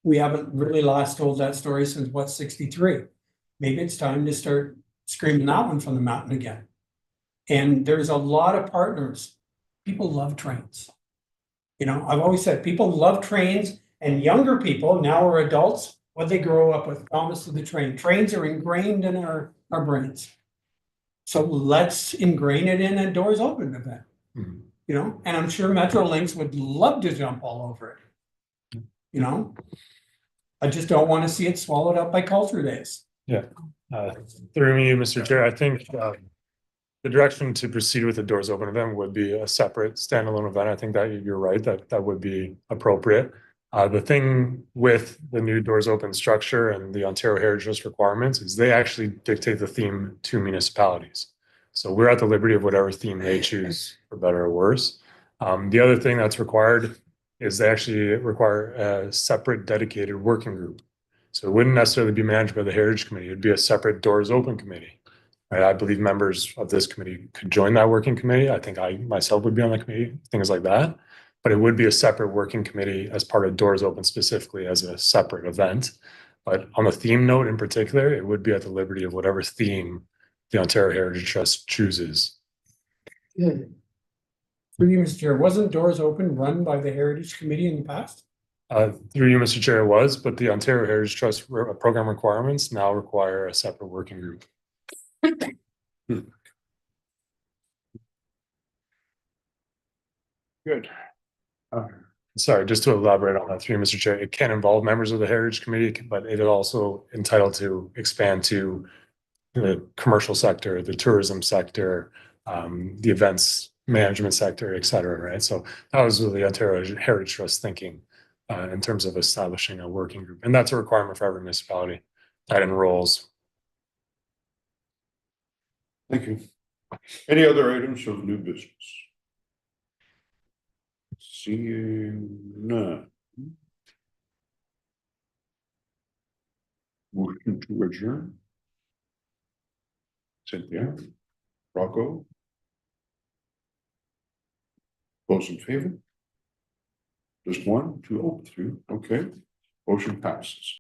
E: We haven't really last told that story since what, 63. Maybe it's time to start screaming that one from the mountain again. And there's a lot of partners. People love trains. You know, I've always said people love trains, and younger people now are adults, what they grow up with, promise of the train. Trains are ingrained in our brains. So let's ingrain it in a doors open event.
D: Mhm.
E: You know, and I'm sure Metrolinx would love to jump all over it. You know? I just don't want to see it swallowed up by culture days.
D: Through you, Mr. Chair, I think the direction to proceed with the doors open event would be a separate standalone event. I think that you're right, that would be appropriate. The thing with the new doors open structure and the Ontario Heritage Trust requirements is they actually dictate the theme to municipalities. So we're at the liberty of whatever theme they choose, for better or worse. The other thing that's required is they actually require a separate dedicated working group. So it wouldn't necessarily be managed by the Heritage Committee. It'd be a separate doors open committee. Right? I believe members of this committee could join that working committee. I think I myself would be on the committee, things like that. But it would be a separate working committee as part of doors open specifically as a separate event. But on the theme note in particular, it would be at the liberty of whatever theme the Ontario Heritage Trust chooses.
E: Through you, Mr. Chair, wasn't Doors Open run by the Heritage Committee in the past?
D: Through you, Mr. Chair, it was, but the Ontario Heritage Trust program requirements now require a separate working group.
A: Good.
D: Sorry, just to elaborate on that, through you, Mr. Chair, it can involve members of the Heritage Committee, but it is also entitled to expand to the commercial sector, the tourism sector, the events management sector, et cetera, right? So that was really Ontario Heritage Trust thinking in terms of establishing a working group. And that's a requirement for every municipality that enrolls.
A: Thank you. Any other items of new business? Seeing none. Motion to adjourn. Cynthia, Rocco. Those in favor? Just one, two, oh, three, okay. Motion passes.